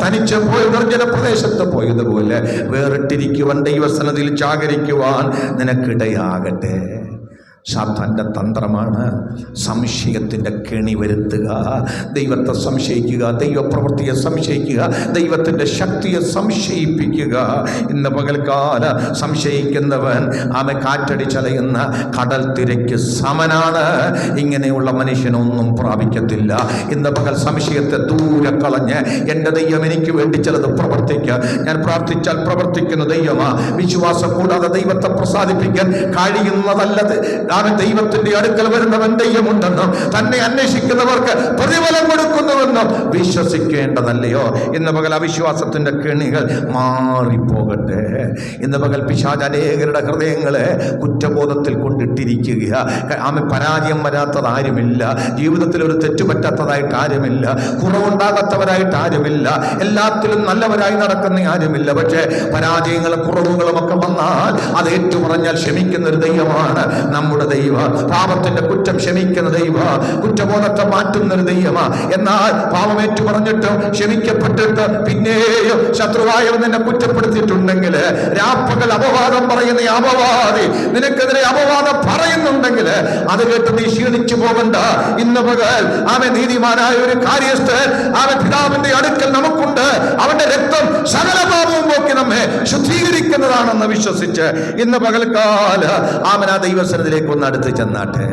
തനിച്ച് പോയി നിർജ്ജന പ്രദേശത്ത് പോയതുപോലെ വേറിട്ടിരിക്കുവാൻ ദൈവസന്നിധിയിൽ ജാഗരിക്കുവാൻ നിനക്കിടയാകട്ടെ. സാത്താൻ്റെ തന്ത്രമാണ് സംശയത്തിൻ്റെ കെണി വരുത്തുക, ദൈവത്തെ സംശയിക്കുക, ദൈവപ്രവൃത്തിയെ സംശയിക്കുക, ദൈവത്തിൻ്റെ ശക്തിയെ സംശയിപ്പിക്കുക. ഇന്ന് പകൽക്കാല സംശയിക്കുന്നവൻ ആമെ കാറ്റടിച്ചലയുന്ന കടൽ തിരയ്ക്ക് സമനാണ്. ഇങ്ങനെയുള്ള മനുഷ്യനൊന്നും പ്രാപിക്കത്തില്ല. ഇന്ന് പകൽ സംശയത്തെ ദൂരെ കളഞ്ഞ് എൻ്റെ ദൈവം എനിക്ക് വേണ്ടി ചിലത് പ്രവർത്തിക്കുക, ഞാൻ പ്രാർത്ഥിച്ചാൽ പ്രവർത്തിക്കുന്ന ദൈവമാ. വിശ്വാസം കൂടാതെ ദൈവത്തെ പ്രസാദിപ്പിക്കാൻ കഴിയുന്നതല്ലത് അവൻ ദൈവത്തിന്റെ അടുക്കൽ വരുന്നവൻ ദൈവമുണ്ടെന്നും തന്നെ അന്വേഷിക്കുന്നവർക്ക് പ്രതിഫലം കൊടുക്കുന്നുവെന്നും വിശ്വസിക്കേണ്ടതല്ലയോ? ഇന്ന് പകൽ അവിശ്വാസത്തിന്റെ കെണികൾ മാറിപ്പോകട്ടെ. ഇന്ന് പകൽ പിശാച് അനേകരുടെ ഹൃദയങ്ങളെ കുറ്റബോധത്തിൽ കൊണ്ടിട്ടിരിക്കുക. ആമൻ പരാജയം വരാത്തത് ആരുമില്ല, ജീവിതത്തിൽ ഒരു തെറ്റു പറ്റാത്തതായിട്ട് ആരുമില്ല, കുറവുണ്ടാകാത്തവരായിട്ട് ആരുമില്ല, എല്ലാത്തിലും നല്ലവരായി നടക്കുന്ന ആരുമില്ല. പക്ഷേ പരാജയങ്ങളും കുറവുകളും ഒക്കെ വന്നാൽ അത് ഏറ്റുപറഞ്ഞാൽ ക്ഷമിക്കുന്ന ഒരു ദൈവമാണ് നമ്മുടെ ദൈവം. പാപത്തിന്റെ കുറ്റം ക്ഷമിക്കുന്ന ദൈവ, കുറ്റബോധത്തെ മാറ്റുന്ന ഒരു ദൈവമാ. എന്നാൽ പാപമേറ്റു പറഞ്ഞിട്ടും ക്ഷമിക്കപ്പെട്ടിട്ട് പിന്നെയും ശത്രുവായവൻ നിന്നെ കുറ്റപ്പെടുത്തിയിട്ടുണ്ടെങ്കിൽ, രാപ്പകൽ അപവാദം പറയുന്ന ഈ അപവാദി നിനക്കെതിരെ അപവാദം പറയുന്നുണ്ടെങ്കിൽ അത് കേട്ട് നീ ക്ഷീണിച്ചു പോകണ്ട. ഇന്ന് പകൽ അവൻ നീതിമാനായ ഒരു കാര്യസ്ഥൻ അവൻ പിതാവിന്റെ അടുക്കൽ നമുക്കുണ്ട്. അവന്റെ രക്തം സകല പാപവും പോക്കി നമ്മെ ശുദ്ധീകരിക്കുന്നതാണെന്ന് വിശ്വസിച്ച് ഇന്ന് പകൽക്കാല അവൻ ആ ദൈവസന്നിധിയിലേക്ക് ഒന്ന് അടുത്ത് ചെന്നാട്ടെ.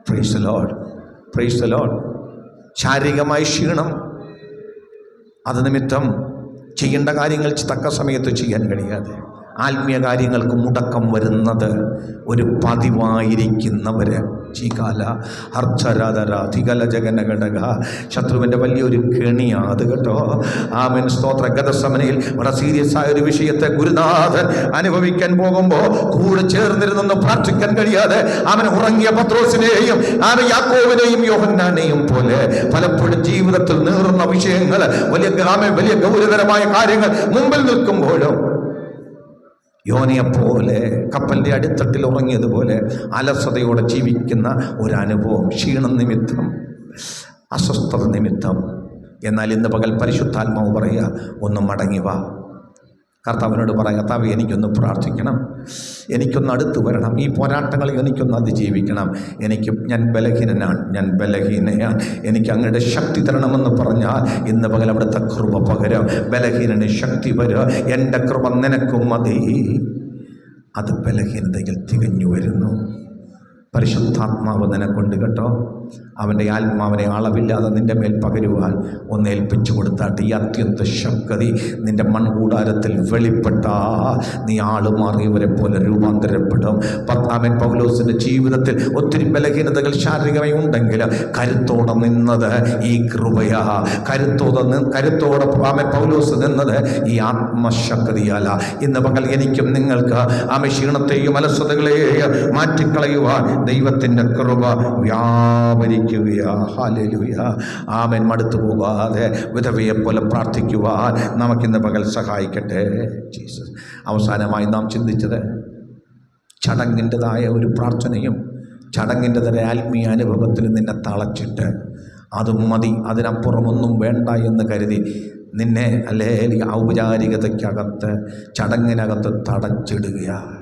Praise the Lord, praise the Lord. ശാരീരികമായ ക്ഷീണം അത് നിമിത്തം ചെയ്യേണ്ട കാര്യങ്ങൾ തക്ക സമയത്ത് ചെയ്യാൻ കഴിയാതെ ആത്മീയ കാര്യങ്ങൾക്ക് മുടക്കം വരുന്നത് ഒരു പതിവായിരിക്കുന്നവര് ശത്രുവിൻ്റെ വലിയൊരു കെണിയാണ് അത് കേട്ടോ. ആമേൻ, സ്തോത്ര. ഗതസമനയിൽ വളരെ സീരിയസ് ആയ ഒരു വിഷയത്തെ ഗുരുനാഥൻ അനുഭവിക്കാൻ പോകുമ്പോൾ കൂടെ ചേർന്നിരുന്നൊന്ന് പ്രാർത്ഥിക്കാൻ കഴിയാതെ അവൻ ഉറങ്ങിയ പത്രോസിനെയും അവൻ യാക്കോബിനെയും യോഹന്നാനെയും പോലെ പലപ്പോഴും ജീവിതത്തിൽ നീറുന്ന വിഷയങ്ങൾ, വലിയ ഗൗരവകരമായ കാര്യങ്ങൾ മുമ്പിൽ നിൽക്കുമ്പോഴും യോനയെപ്പോലെ കപ്പലിൻ്റെ അടിത്തട്ടിൽ ഉറങ്ങിയതുപോലെ അലസതയോടെ ജീവിക്കുന്ന ഒരനുഭവം, ക്ഷീണം നിമിത്തം, അസ്വസ്ഥത നിമിത്തം. എന്നാൽ ഇന്ന് പകൽ പരിശുദ്ധാത്മാവ് പറയുക, ഒന്ന് മടങ്ങി വാ. കർത്താവിനോട് പറയാം, കർത്താവ് എനിക്കൊന്ന് പ്രാർത്ഥിക്കണം, എനിക്കൊന്ന് അടുത്ത് വരണം, ഈ പോരാട്ടങ്ങൾ എനിക്കൊന്ന് അതിജീവിക്കണം. ഞാൻ ബലഹീനനാണ്, ഞാൻ ബലഹീനയാണ്, എനിക്ക് അങ്ങയുടെ ശക്തി തരണമെന്ന് പറഞ്ഞാൽ ഇന്ന് പകൽ അവിടുത്തെ കൃപ പകരം ബലഹീനന് ശക്തി വരും. എൻ്റെ കൃപ നിനക്കും മതി. അത് ബലഹീനതയിൽ തികഞ്ഞു വരുന്നു. പരിശുദ്ധാത്മാവ് നിനക്കൊണ്ട് കേട്ടോ. അവൻ്റെ ആത്മാവിനെ അളവില്ലാതെ നിൻ്റെ മേൽ പകരുവാൻ ഒന്ന് ഏൽപ്പിച്ചു കൊടുത്താട്ട് ഈ അത്യന്ത ശക്തി നിൻ്റെ മൺകൂടാരത്തിൽ വെളിപ്പെട്ടാ നീ ആളുമാറിയവരെ പോലെ രൂപാന്തരപ്പെടും. അവൻ പൗലോസിൻ്റെ ജീവിതത്തിൽ ഒത്തിരി ബലഹീനതകൾ ശാരീരികമായി ഉണ്ടെങ്കിൽ കരുത്തോടെ നിന്നത് ഈ കൃപയാ. കരുത്തോടെ അവൻ പൗലോസ് നിന്നത് ഈ ആത്മശക്തിയാല. ഇന്ന് പകൽ എനിക്കും നിങ്ങൾക്ക് ആമ ക്ഷീണത്തെയും അലസതകളെയും മാറ്റിക്കളയുവാൻ ദൈവത്തിൻ്റെ കൃപ വ്യാപരിക്കുകയാ. ഹല്ലേലൂയ. ആമേൻ. മടുത്തു പോകാതെ വിധവയെപ്പോലെ പ്രാർത്ഥിക്കുവാൻ നമുക്കിന്ന് പകൽ സഹായിക്കട്ടെ ജീസസ്. അവസാനമായി നാം ചിന്തിച്ചത് ചടങ്ങിൻ്റെതായ ഒരു പ്രാർത്ഥനയും ചടങ്ങിൻ്റെതായ ആത്മീയ അനുഭവത്തിൽ നിന്നെ തളച്ചിട്ട് അതും മതി, അതിനപ്പുറമൊന്നും വേണ്ട എന്ന് കരുതി നിന്നെ ഔപചാരികതയ്ക്കകത്ത് ചടങ്ങിനകത്ത് തടച്ചിടുകയാണ്.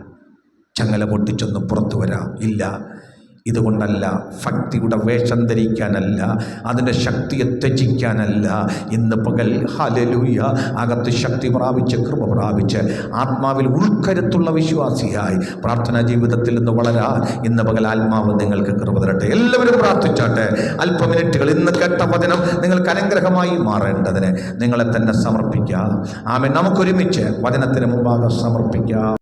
ചങ്ങല പൊട്ടിച്ചൊന്നും പുറത്തു വരാം ഇല്ല. ഇതുകൊണ്ടല്ല, ഭക്തിയുടെ വേഷം ധരിക്കാനല്ല, അതിൻ്റെ ശക്തിയെ ത്യജിക്കാനല്ല. ഇന്ന് പകൽ ഹല്ലേലൂയ അകത്ത് ശക്തി പ്രാപിച്ച് കൃപ പ്രാപിച്ച് ആത്മാവിൽ ഉൾക്കരുത്തുള്ള വിശ്വാസിയായി പ്രാർത്ഥനാ ജീവിതത്തിൽ നിന്ന് വളരാൻ ഇന്ന് പകൽ ആത്മാവ് നിങ്ങൾക്ക് കൃപ തരട്ടെ. എല്ലാവരും പ്രാർത്ഥിച്ചാട്ടെ. അല്പമിനിറ്റുകൾ ഇന്ന് കേട്ട വചനം നിങ്ങൾക്ക് അനുഗ്രഹമായി മാറേണ്ടതിന് നിങ്ങളെ തന്നെ സമർപ്പിക്കാം. ആമേൻ. നമുക്കൊരുമിച്ച് വചനത്തിന് മുമ്പാകെ സമർപ്പിക്കാം.